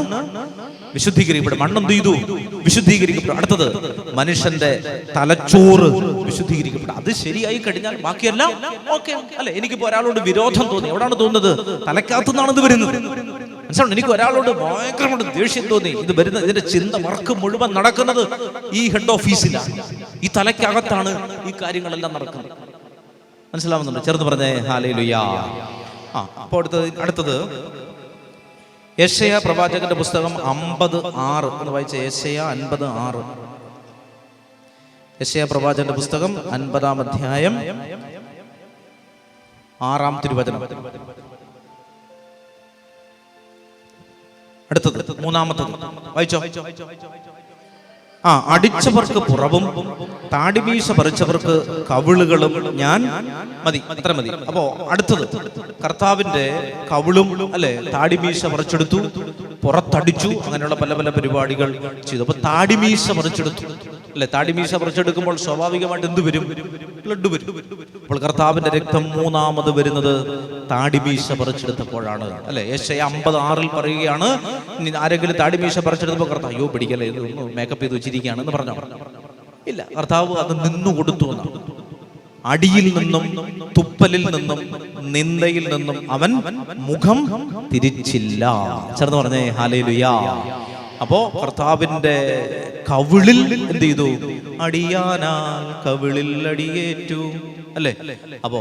വിശുദ്ധീകരിക്കപ്പെട്ടു. മണ്ണ് എന്ത് ചെയ്തു? വിശുദ്ധീകരിക്കപ്പെട്ടു. അടുത്തത് മനുഷ്യന്റെ തലച്ചോറ് വിശുദ്ധീകരിക്കപ്പെട്ടു. അത് ശരിയായി കഴിഞ്ഞാൽ ബാക്കിയെല്ലാം ഓക്കെ അല്ലെ? എനിക്കിപ്പോ ഒരാളോട് വിരോധം തോന്നി, എവിടാണ് തോന്നുന്നത്? തലക്കകത്തു നിന്നാണ് ഇത് വരുന്നത്. മനസ്സിലാവും? എനിക്ക് ഒരാളോട് ഭയങ്കരമായിട്ട് ദേഷ്യം തോന്നി, ഇത് വരുന്നത്, ഇതിന്റെ ചിന്ത വർക്ക് മുഴുവൻ നടക്കുന്നത് ഈ ഹെഡ് ഓഫീസിലാണ്, ഈ തലയ്ക്കകത്താണ് ഈ കാര്യങ്ങളെല്ലാം നടക്കുന്നത്. മനസ്സിലാവുന്നുണ്ട്? ചേർന്ന് പറഞ്ഞേ ഹല്ലേലൂയാ. അപ്പോൾ അടുത്തത് യെശയ്യാ പ്രവാചകന്റെ പുസ്തകം 50:6 എന്ന് വായിച്ച യെശയ്യാ 50:6. യെശയ്യാ പ്രവാചകന്റെ പുസ്തകം 50-ാം അധ്യായം 6-ാം തിരുവചനം. അടുത്തത് 3-ാമത്തത് വായിച്ചോ. അടിച്ചവർക്ക് പുറവും താടിമീശ പറിച്ചവർക്ക് കവിളുകളും ഞാൻ മതി. അത്ര മതി. അപ്പോ അടുത്തത് കർത്താവിന്റെ കവിളും അല്ലെ താടിമീശ പറിച്ചെടുത്തു, പുറത്തടിച്ചു, അങ്ങനെയുള്ള പല പല പരിപാടികൾ ചെയ്തു. അപ്പൊ താടിമീശ പറിച്ചെടുത്തു അല്ലെ. താടിമീശ പറിച്ചെടുക്കുമ്പോൾ സ്വാഭാവികമായിട്ട് എന്ത് വരും? ബ്ലഡ് വരും. അപ്പോൾ കർത്താവിന്റെ രക്തം 3-ാമത് വരുന്നത് താടിമീശ പറിച്ചെടുത്തപ്പോഴാണ് അല്ലെ. യെശയ്യാ 50:6 പറയുകയാണ്, ആരെങ്കിലും താടിമീശ പറിച്ചെടുത്തപ്പോൾ കർത്താവ് അയ്യോ പിടിക്കല്ലേ, ഇത് മേക്കപ്പ് ചെയ്ത് വെച്ചിരിക്കുകയാണെന്ന് പറഞ്ഞോ? ഇല്ല, കർത്താവ് അത് നിന്നു കൊടുത്തു എന്നാണ്. അടിയിൽ നിന്നും തുപ്പലിൽ നിന്നും നിന്ദയിൽ നിന്നും അവൻ മുഖം തിരിച്ചില്ല. ചേർന്ന് പറഞ്ഞേ ഹല്ലേലൂയ. അപ്പോ കർത്താവിന്റെ കവിളിൽ എന്ത് ചെയ്തു? അടിയാനാൽ കവിളിൽ അടിയേറ്റു അല്ലെ. അപ്പോ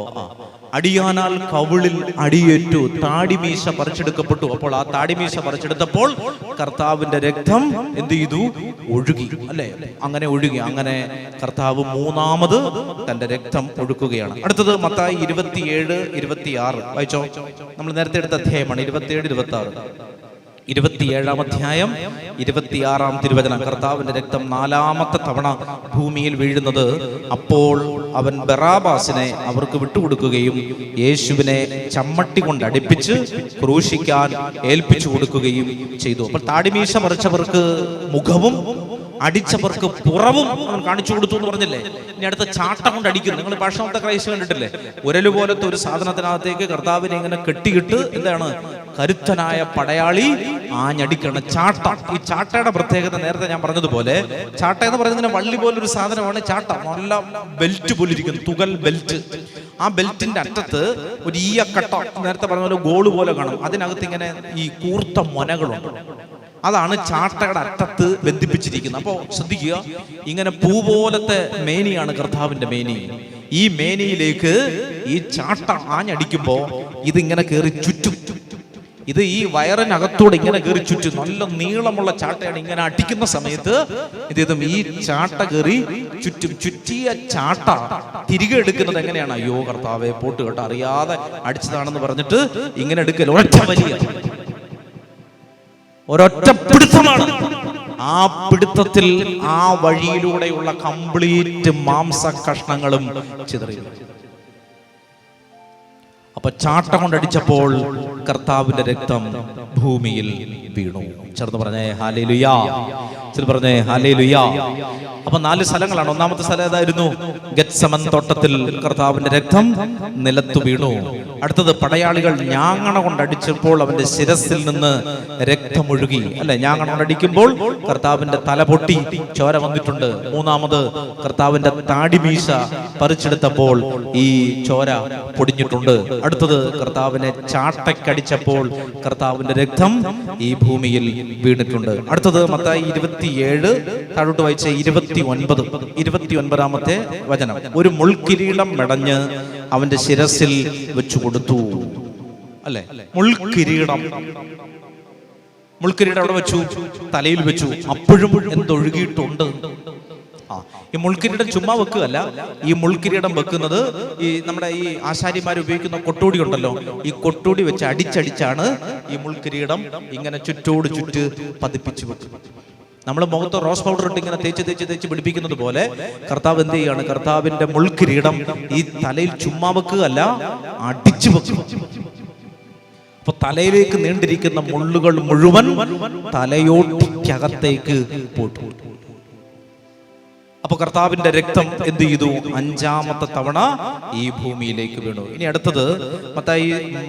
അടിയാനാൽ കവിളിൽ അടിയേറ്റു, താടിമീശ പറിച്ചെടുക്കപ്പെട്ടു. അപ്പോൾ ആ താടിമീശ പറിച്ചെടുത്തപ്പോൾ കർത്താവിന്റെ രക്തം എന്ത് ചെയ്തു? ഒഴുകി അല്ലെ. അങ്ങനെ ഒഴുകി. അങ്ങനെ കർത്താവ് 3-ാമത് തന്റെ രക്തം ഒഴുക്കുകയാണ്. അടുത്തത് മത്തായി 27-26 വായിച്ചോ. നമ്മൾ നേരത്തെ എടുത്ത അധ്യായമാണ് 27-26. 27-ാം അധ്യായം 26-ാം തിരുവചനം. കർത്താവിന്റെ രക്തം 4-ാമത്തെ തവണ ഭൂമിയിൽ വീഴുന്നത്. അപ്പോൾ അവൻ ബറാബാസിനെ അവർക്ക് വിട്ടുകൊടുക്കുകയും യേശുവിനെ ചമ്മട്ടി കൊണ്ട് അടുപ്പിച്ച് ക്രൂശിക്കാൻ ഏൽപ്പിച്ചു കൊടുക്കുകയും ചെയ്തു. അപ്പോൾ താടിമീശ പറിച്ചവർക്ക് മുഖവും അടിച്ചവർക്ക് പുറവും അവൻ കാണിച്ചു കൊടുത്തു എന്ന് പറഞ്ഞില്ലേ. ഇനി അടുത്ത ചാട്ട കൊണ്ട് അടിക്കുന്നു. നിങ്ങൾ പാഷണത്തെ ക്രൈസ്റ്റ് കണ്ടിട്ടില്ലേ? ഉരല് പോലത്തെ ഒരു സാധനത്തിനകത്തേക്ക് കർത്താവിനെ ഇങ്ങനെ കെട്ടിയിട്ട് എന്താണ് കരുത്തനായ പടയാളി ആഞ്ഞടിക്കണം. ചാട്ട. ഈ ചാട്ടയുടെ പ്രത്യേകത നേരത്തെ ഞാൻ പറഞ്ഞതുപോലെ, ചാട്ട എന്ന് പറയുന്നതിന് വള്ളി പോലൊരു സാധനമാണ് ചാട്ട. നല്ല ബെൽറ്റ് പോലിരിക്കുന്നു, തുകൽ ബെൽറ്റ്. ആ ബെൽറ്റിന്റെ അറ്റത്ത് ഒരു ഈയക്കട്ട, നേരത്തെ പറഞ്ഞ പോലെ ഗോള് പോലെ കാണും. അതിനകത്ത് ഇങ്ങനെ ഈ കൂർത്ത മൊനകളുണ്ട്. അതാണ് ചാട്ടയുടെ അറ്റത്ത് ബന്ധിപ്പിച്ചിരിക്കുന്നത്. അപ്പോൾ ശ്രദ്ധിക്കുക, ഇങ്ങനെ പൂ പോലത്തെ മേനിയാണ് കർത്താവിന്റെ മേനി. ഈ മേനിയിലേക്ക് ഈ ചാട്ട ആഞ്ഞടിക്കുമ്പോ ഇതിങ്ങനെ കയറി ചുറ്റും. ഇത് ഈ വയറിനകത്തൂടെ ഇങ്ങനെ കയറി ചുറ്റും. നല്ല നീളമുള്ള ചാട്ടയാണ്. ഇങ്ങനെ അടിക്കുന്ന സമയത്ത് ഇതും ഈ ചാട്ട കയറി ചുറ്റും. ചുറ്റിയ ചാട്ട തിരികെ എടുക്കുന്നത് എങ്ങനെയാണ്? അയ്യോ കർത്താവെ പോട്ട് കേട്ടോ, അറിയാതെ അടിച്ചതാണെന്ന് പറഞ്ഞിട്ട് ഇങ്ങനെ എടുക്കൽ. ഒരൊറ്റ പിടുത്തമാണ്. ആ പിടുത്തത്തിൽ ആ വഴിയിലൂടെയുള്ള കംപ്ലീറ്റ് മാംസ കഷ്ണങ്ങളും ചിതറി. അപ്പൊ ചാട്ട കൊണ്ടടിച്ചപ്പോൾ കർത്താവിന്റെ രക്തം ഭൂമിയിൽ വീണു. ചേർന്ന് പറഞ്ഞേ ഹല്ലേലൂയ. പറഞ്ഞേ ഹല്ലേലൂയ. അപ്പൊ 4 സ്ഥലങ്ങളാണ്. 1-ാമത്തെ സ്ഥലം ഏതായിരുന്നു? ഗെത്സമൻ തോട്ടത്തിൽ കർത്താവിന്റെ രക്തം നിലത്തു വീണു. അടുത്തത് പടയാളികൾ ഞാങ്ങണ കൊണ്ടടിച്ചപ്പോൾ അവന്റെ ശിരസിൽ നിന്ന് രക്തമൊഴുകി അല്ലെ. ഞാങ്ങണ കൊണ്ടടിക്കുമ്പോൾ കർത്താവിന്റെ തല പൊട്ടി ചോര വന്നിട്ടുണ്ട്. 3-ാമത് കർത്താവിന്റെ താടിമീശ പറിച്ചെടുത്തപ്പോൾ ഈ ചോര പൊടിഞ്ഞിട്ടുണ്ട്. അടുത്തത് കർത്താവിനെ ചാട്ടക്കടിച്ചപ്പോൾ കർത്താവിന്റെ രക്തം ഈ ഭൂമിയിൽ വീണിട്ടുണ്ട്. അടുത്തത് മത്തായി 27 താഴോട്ട് വായിച്ച 29-ാമത്തെ വചനം. ഒരു മുൾക്കിരീടം മെടഞ്ഞ് അവന്റെ ശിരസിൽ വെച്ചു കൊടുത്തു അല്ലെ. മുൾക്കിരീടം അവിടെ വെച്ചു, തലയിൽ വെച്ചു. അപ്പോഴും എന്തൊഴുകിയിട്ടുണ്ട്. ഈ മുൾക്കിരീടം ചുമ്മാ വെക്കുകയല്ല. ഈ മുൾക്കിരീടം വെക്കുന്നത് ഈ നമ്മുടെ ഈ ആശാരിമാർ ഉപയോഗിക്കുന്ന കൊട്ടൂടി ഉണ്ടല്ലോ, ഈ കൊട്ടൂടി വെച്ച് അടിച്ചടിച്ചാണ് ഈ മുൾക്കിരീടം ഇങ്ങനെ ചുറ്റോട് ചുറ്റ് പതിപ്പിച്ചു വെക്കും. നമ്മൾ മുഖത്ത് റോസ് പൗഡർ ഇട്ട് ഇങ്ങനെ തേച്ച് പിടിപ്പിക്കുന്നത് പോലെ കർത്താവ് എന്ത് ചെയ്യാണ്? കർത്താവിന്റെ മുൾക്കിരീടം ഈ തലയിൽ ചുമ്മാ വെക്കുകയല്ല, അടിച്ചു വെക്കും. അപ്പൊ തലയിലേക്ക് നീണ്ടിരിക്കുന്ന മുള്ളുകൾ മുഴുവൻ തലയോട്ടിക്കകത്തേക്ക് പോട്ടു. അപ്പൊ കർത്താവിന്റെ രക്തം എന്ത് ചെയ്തു? 5-ാമത്തെ തവണ ഈ ഭൂമിയിലേക്ക് വീണു. ഇനി അടുത്തത് മത്തായി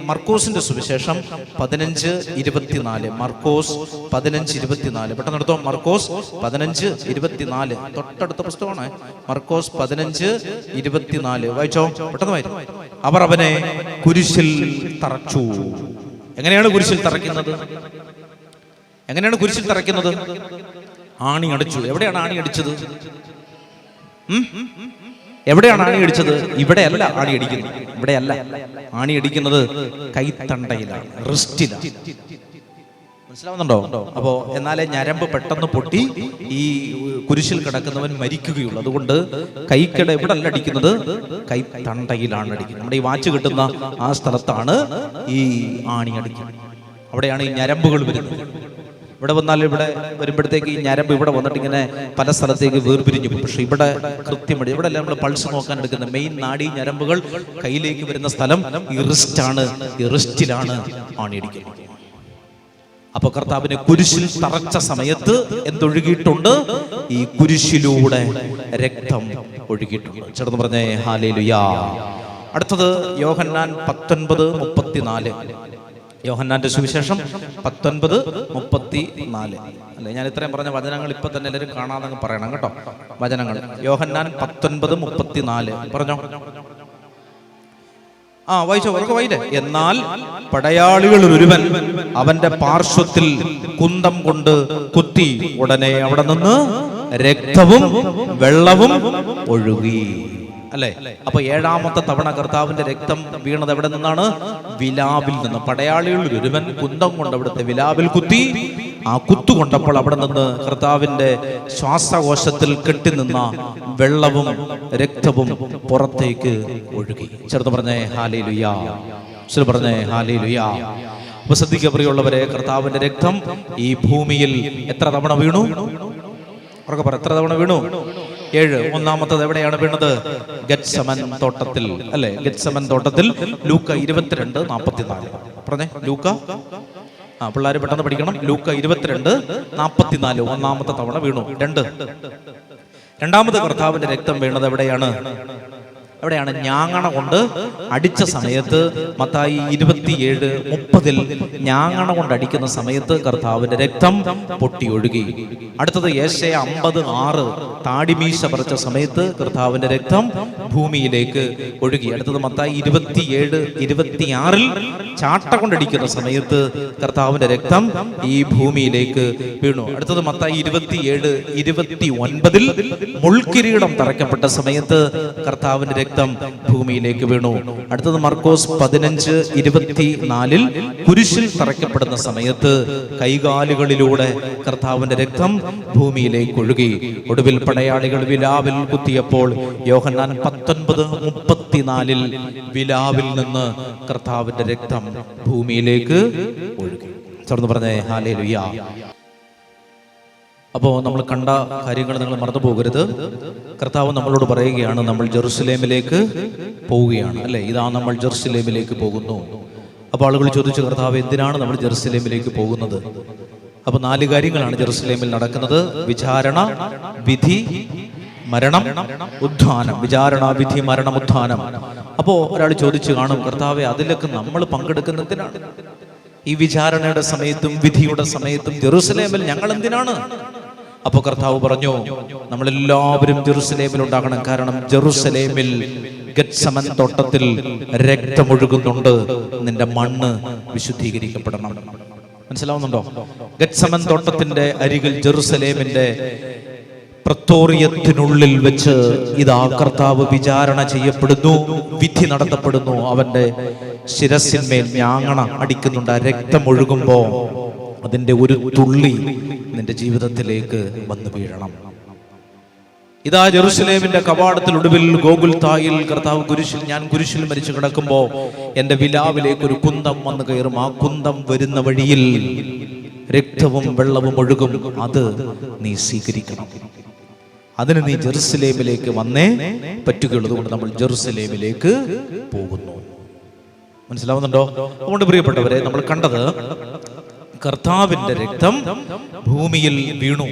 മർക്കോസിന്റെ സുവിശേഷം 15:24. മർക്കോസ് 15:24. പെട്ടെന്ന് എടുത്തോ. മർക്കോസ് 15:24 തൊട്ടടുത്ത പുസ്തകമാണ്. മർക്കോസ് 15:24 വായിച്ചോ, പെട്ടെന്ന് വായിച്ചു. അവർ അവനെ കുരിശിൽ തറച്ചു. എങ്ങനെയാണ് കുരിശിൽ തറയ്ക്കുന്നത്? ആണി അടിച്ചു. എവിടെയാണ് ആണി അടിച്ചത്? എവിടെയാണ് ആണി അടിച്ചത്? ഇവിടെയല്ല ആണി അടിക്കുന്നത്, ഇവിടെയല്ല ആണി അടിക്കുന്നത്, കൈത്തണ്ടയിലാണ്, റിസ്റ്റിലാണ്. മനസ്സിലാവുന്നുണ്ടോ? അപ്പോ എന്നാലേ ഞരമ്പ് പെട്ടെന്ന് പൊട്ടി ഈ കുരിശിൽ കിടക്കുന്നവൻ മരിക്കുകയുള്ളൂ. അതുകൊണ്ട് കൈക്കട ഇവിടെ അല്ല അടിക്കുന്നത്, കൈത്തണ്ടയിലാണ് അടിക്കുന്നത്. നമ്മുടെ ഈ വാച്ച് കിട്ടുന്ന ആ സ്ഥലത്താണ് ഈ ആണി അടിക്കുന്നത്. അവിടെയാണ് ഈ ഞരമ്പുകൾ വരുന്നത്. ഇവിടെ വന്നാൽ ഇവിടെ വരുമ്പോഴത്തേക്ക് ഈ ഞരമ്പ് ഇവിടെ വന്നിട്ട് ഇങ്ങനെ പല സ്ഥലത്തേക്ക് വേർപിരിഞ്ഞു പോകും. പക്ഷെ ഇവിടെ കൃത്യമായി ഇവിടെ അല്ല നമ്മൾ പൾസ് നോക്കാൻ എടുക്കുന്ന മെയിൻ നാഡി ഞരമ്പുകൾ കയ്യിലേക്ക് വരുന്ന സ്ഥലം ഈ റിസ്റ്റാണ്. ഈ റിസ്റ്റിലാണ് ആണിയടിക്കുന്നത്. അപ്പൊ കർത്താവിനെ കുരിശിൽ തറച്ച സമയത്ത് എന്തൊഴുകിയിട്ടുണ്ട്? ഈ കുരിശിലൂടെ രക്തം ഒഴുകിയിട്ടുണ്ട്. ചേർന്ന് പറഞ്ഞേ ഹല്ലേലൂയ. അടുത്തത് യോഹന്നാൻ 19:34. യോഹന്നാന്റെ സുവിശേഷം 19:34. അല്ലെ, ഞാൻ ഇത്രയും പറഞ്ഞ വചനങ്ങൾ ഇപ്പൊ തന്നെ എല്ലാവരും കാണാതെ പറയണം കേട്ടോ. വചനങ്ങൾ യോഹന്നാൻ 19:34 പറഞ്ഞോ. വായിച്ചോ, വായില്ലേ. എന്നാൽ പടയാളികളിൽ ഒരുവൻ അവന്റെ പാർശ്വത്തിൽ കുന്തം കൊണ്ട് കുത്തി, ഉടനെ അവിടെ നിന്ന് രക്തവും വെള്ളവും ഒഴുകി. അല്ലെ, അപ്പൊ 7ാമത്തെ തവണ കർത്താവിന്റെ രക്തം വീണത് എവിടെ നിന്നാണ്? വിലാവിൽ നിന്ന്. പടയാളികളിൽ ഒരുവൻ കുന്തം കൊണ്ട് അവിടുത്തെ വിലാവിൽ കുത്തി. ആ കുത്തു കൊണ്ടപ്പോൾ അവിടെ നിന്ന് കർത്താവിന്റെ ശ്വാസകോശത്തിൽ കെട്ടിനിന്ന വെള്ളവും രക്തവും പുറത്തേക്ക് ഒഴുകി. ചേർന്ന് പറഞ്ഞേ ഹല്ലേലൂയ. പറഞ്ഞേ ഹല്ലേലൂയ. അപ്പൊ ശ്രദ്ധിക്കുക പ്രിയമുള്ളവരെ, കർത്താവിന്റെ രക്തം ഈ ഭൂമിയിൽ എത്ര തവണ വീണു? ഉറക്കെ പറ, എത്ര തവണ വീണു? 7. 1ാമത്തത് എവിടെയാണ് വീണത്? ഗെത്സമൻ തോട്ടത്തിൽ. അല്ലെ, ഗെത്സമൻ തോട്ടത്തിൽ. ലൂക്ക 22:44 പറഞ്ഞേ. ലൂക്ക, പിള്ളേര് പെട്ടെന്ന് പഠിക്കണം. ലൂക്ക 22:44 1ാമത്തെ തവണ വീണു. 2. രണ്ടാമത് കർത്താവിന്റെ രക്തം വീണത് എവിടെയാണ്? എവിടെയാണ്? ഞാങ്ങണ കൊണ്ട് അടിച്ച സമയത്ത്. മത്തായി 27:30 ഞാങ്ങണ കൊണ്ട് അടിക്കുന്ന സമയത്ത് കർത്താവിന്റെ രക്തം പൊട്ടി ഒഴുകി. അടുത്തത് യേശയ്യ 50:6 താടിമീശ പറിച്ച സമയത്ത് കർത്താവിന്റെ രക്തം ഭൂമിയിലേക്ക് ഒഴുകി. അടുത്തത് മത്തായി 27:26 ചാട്ട കൊണ്ടടിക്കുന്ന സമയത്ത് കർത്താവിന്റെ രക്തം ഈ ഭൂമിയിലേക്ക് വീണു. അടുത്തത് മത്തായി 27:29 മുൾക്കിരീടം തറയ്ക്കപ്പെട്ട സമയത്ത് കർത്താവിന്റെ രക്തം ഭൂമിയിലേക്ക് വീണു. അടുത്തത് മർക്കോസ് 15:24 കുരിശിൽ തറയ്ക്കപ്പെടുന്ന സമയത്ത് കൈകാലുകളിലൂടെ കർത്താവിന്റെ രക്തം ഭൂമിയിലേക്ക് ഒഴുകി. ഒടുവിൽ പടയാളികൾ വിലാവിൽ കുത്തിയപ്പോൾ യോഹന്നാൻ 19:34 വിലാവിൽ നിന്ന് കർത്താവിന്റെ രക്തം ഭൂമിയിലേക്ക് ഒഴുകി. തുറന്നു പറഞ്ഞേ ഹല്ലേലൂയ. അപ്പോൾ നമ്മൾ കണ്ട കാര്യങ്ങൾ നിങ്ങൾ മറന്നു പോകരുത്. കർത്താവ് നമ്മളോട് പറയുകയാണ്, നമ്മൾ ജെറുസലേമിലേക്ക് പോവുകയാണ്. അല്ലെ, ഇതാ നമ്മൾ ജെറുസലേമിലേക്ക് പോകുന്നു. അപ്പോൾ ആളുകൾ ചോദിച്ചു, കർത്താവ് എന്തിനാണ് നമ്മൾ ജെറുസലേമിലേക്ക് പോകുന്നത്? അപ്പോൾ 4 കാര്യങ്ങളാണ് ജെറുസലേമിൽ നടക്കുന്നത്: വിചാരണ, വിധി, മരണം, ഉത്ഥാനം. വിചാരണ, വിധി, മരണം, ഉത്ഥാനം. അപ്പോൾ ഒരാൾ ചോദിച്ചു കാണും, കർത്താവെ അതിലൊക്കെ നമ്മൾ പങ്കെടുക്കുന്നതിനാണ്? ഈ വിചാരണയുടെ സമയത്തും വിധിയുടെ സമയത്തും ജെറുസലേമിൽ ഞങ്ങൾ എന്തിനാണ്? അപ്പൊ കർത്താവ് പറഞ്ഞു, നമ്മളെല്ലാവരും ജെറുസലേമിൽ ഉണ്ടാകണം. കാരണം ജെറുസലേമിൽ ഗെത്സമൻ തോട്ടത്തിൽ രക്തമൊഴുകുന്നുണ്ട്. നിന്റെ മണ്ണ് വിശുദ്ധീകരിക്കപ്പെടണം. മനസ്സിലാവുന്നുണ്ടോ? ഗെത്സമൻ തോട്ടത്തിന്റെ അരികിൽ ജെറുസലേമിന്റെ പ്രത്തോറിയത്തിനുള്ളിൽ വെച്ച് ഇതാ കർത്താവ് വിചാരണ ചെയ്യപ്പെടുന്നു, വിധി നടത്തപ്പെടുന്നു. അവന്റെ ശിരസിന്മേൽ ഞാങ്ങണ അടിക്കുന്നുണ്ട്. രക്തം ഒഴുകുമ്പോ അതിന്റെ ഒരു തുള്ളി നിന്റെ ജീവിതത്തിലേക്ക് വന്നു വീഴണം. ഇതാ ജെറുസലേമിന്റെ കവാടത്തിൽ ഒടുവിൽ ഗോകുൽത്തായിൽ കർത്താവ് കുരിശിൽ, ഞാൻ കുരിശിൽ മരിച്ചു കിടക്കുമ്പോ എന്റെ വിലാവിലേക്ക് ഒരു കുന്തം വന്നു കയറും. ആ കുന്തം വരുന്ന വഴിയിൽ രക്തവും വെള്ളവും ഒഴുകും. അത് നീ സ്വീകരിക്കണം. അതിന് നീ ജെറുസലേമിലേക്ക് വന്നേ പറ്റുകയുള്ളൂ. അതുകൊണ്ട് നമ്മൾ ജെറുസലേമിലേക്ക് പോകുന്നു. മനസ്സിലാവുന്നുണ്ടോ? അതുകൊണ്ട് പ്രിയപ്പെട്ടവരെ, നമ്മൾ കണ്ടത് കർത്താവിന്റെ രക്തം ഭൂമിയിൽ വീണു.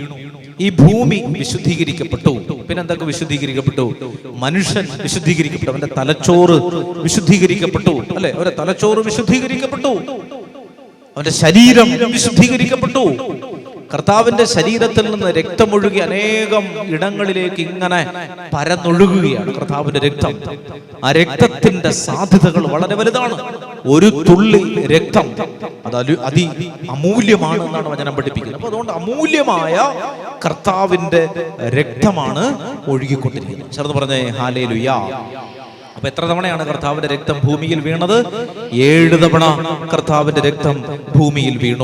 ഈ ഭൂമി വിശുദ്ധീകരിക്കപ്പെട്ടു. പിന്നെന്തൊക്കെ വിശുദ്ധീകരിക്കപ്പെട്ടു? മനുഷ്യൻ വിശുദ്ധീകരിക്കപ്പെട്ടു. അവന്റെ തലച്ചോറ് വിശുദ്ധീകരിക്കപ്പെട്ടു. അല്ലെ, അവന്റെ തലച്ചോറ് വിശുദ്ധീകരിക്കപ്പെട്ടു. അവന്റെ ശരീരം വിശുദ്ധീകരിക്കപ്പെട്ടു. കർത്താവിന്റെ ശരീരത്തിൽ നിന്ന് രക്തമൊഴുകി അനേകം ഇടങ്ങളിലേക്ക് ഇങ്ങനെ പരന്നൊഴുകുകയാണ് കർത്താവിന്റെ രക്തം. ആ രക്തത്തിന്റെ സാധ്യതകൾ വളരെ വലുതാണ്. ഒരു തുള്ളി രക്തം അത് അമൂല്യമാണ് എന്നാണ് വചനം പഠിപ്പിക്കുന്നത്. അപ്പൊ അതുകൊണ്ട് അമൂല്യമായ കർത്താവിന്റെ രക്തമാണ് ഒഴുകിക്കൊണ്ടിരിക്കുന്നത്. ചേർന്ന് പറഞ്ഞേ ഹല്ലേലൂയ. അപ്പൊ എത്ര തവണയാണ് കർത്താവിന്റെ രക്തം ഭൂമിയിൽ വീണത്? 7 തവണ കർത്താവിന്റെ രക്തം ഭൂമിയിൽ വീണു.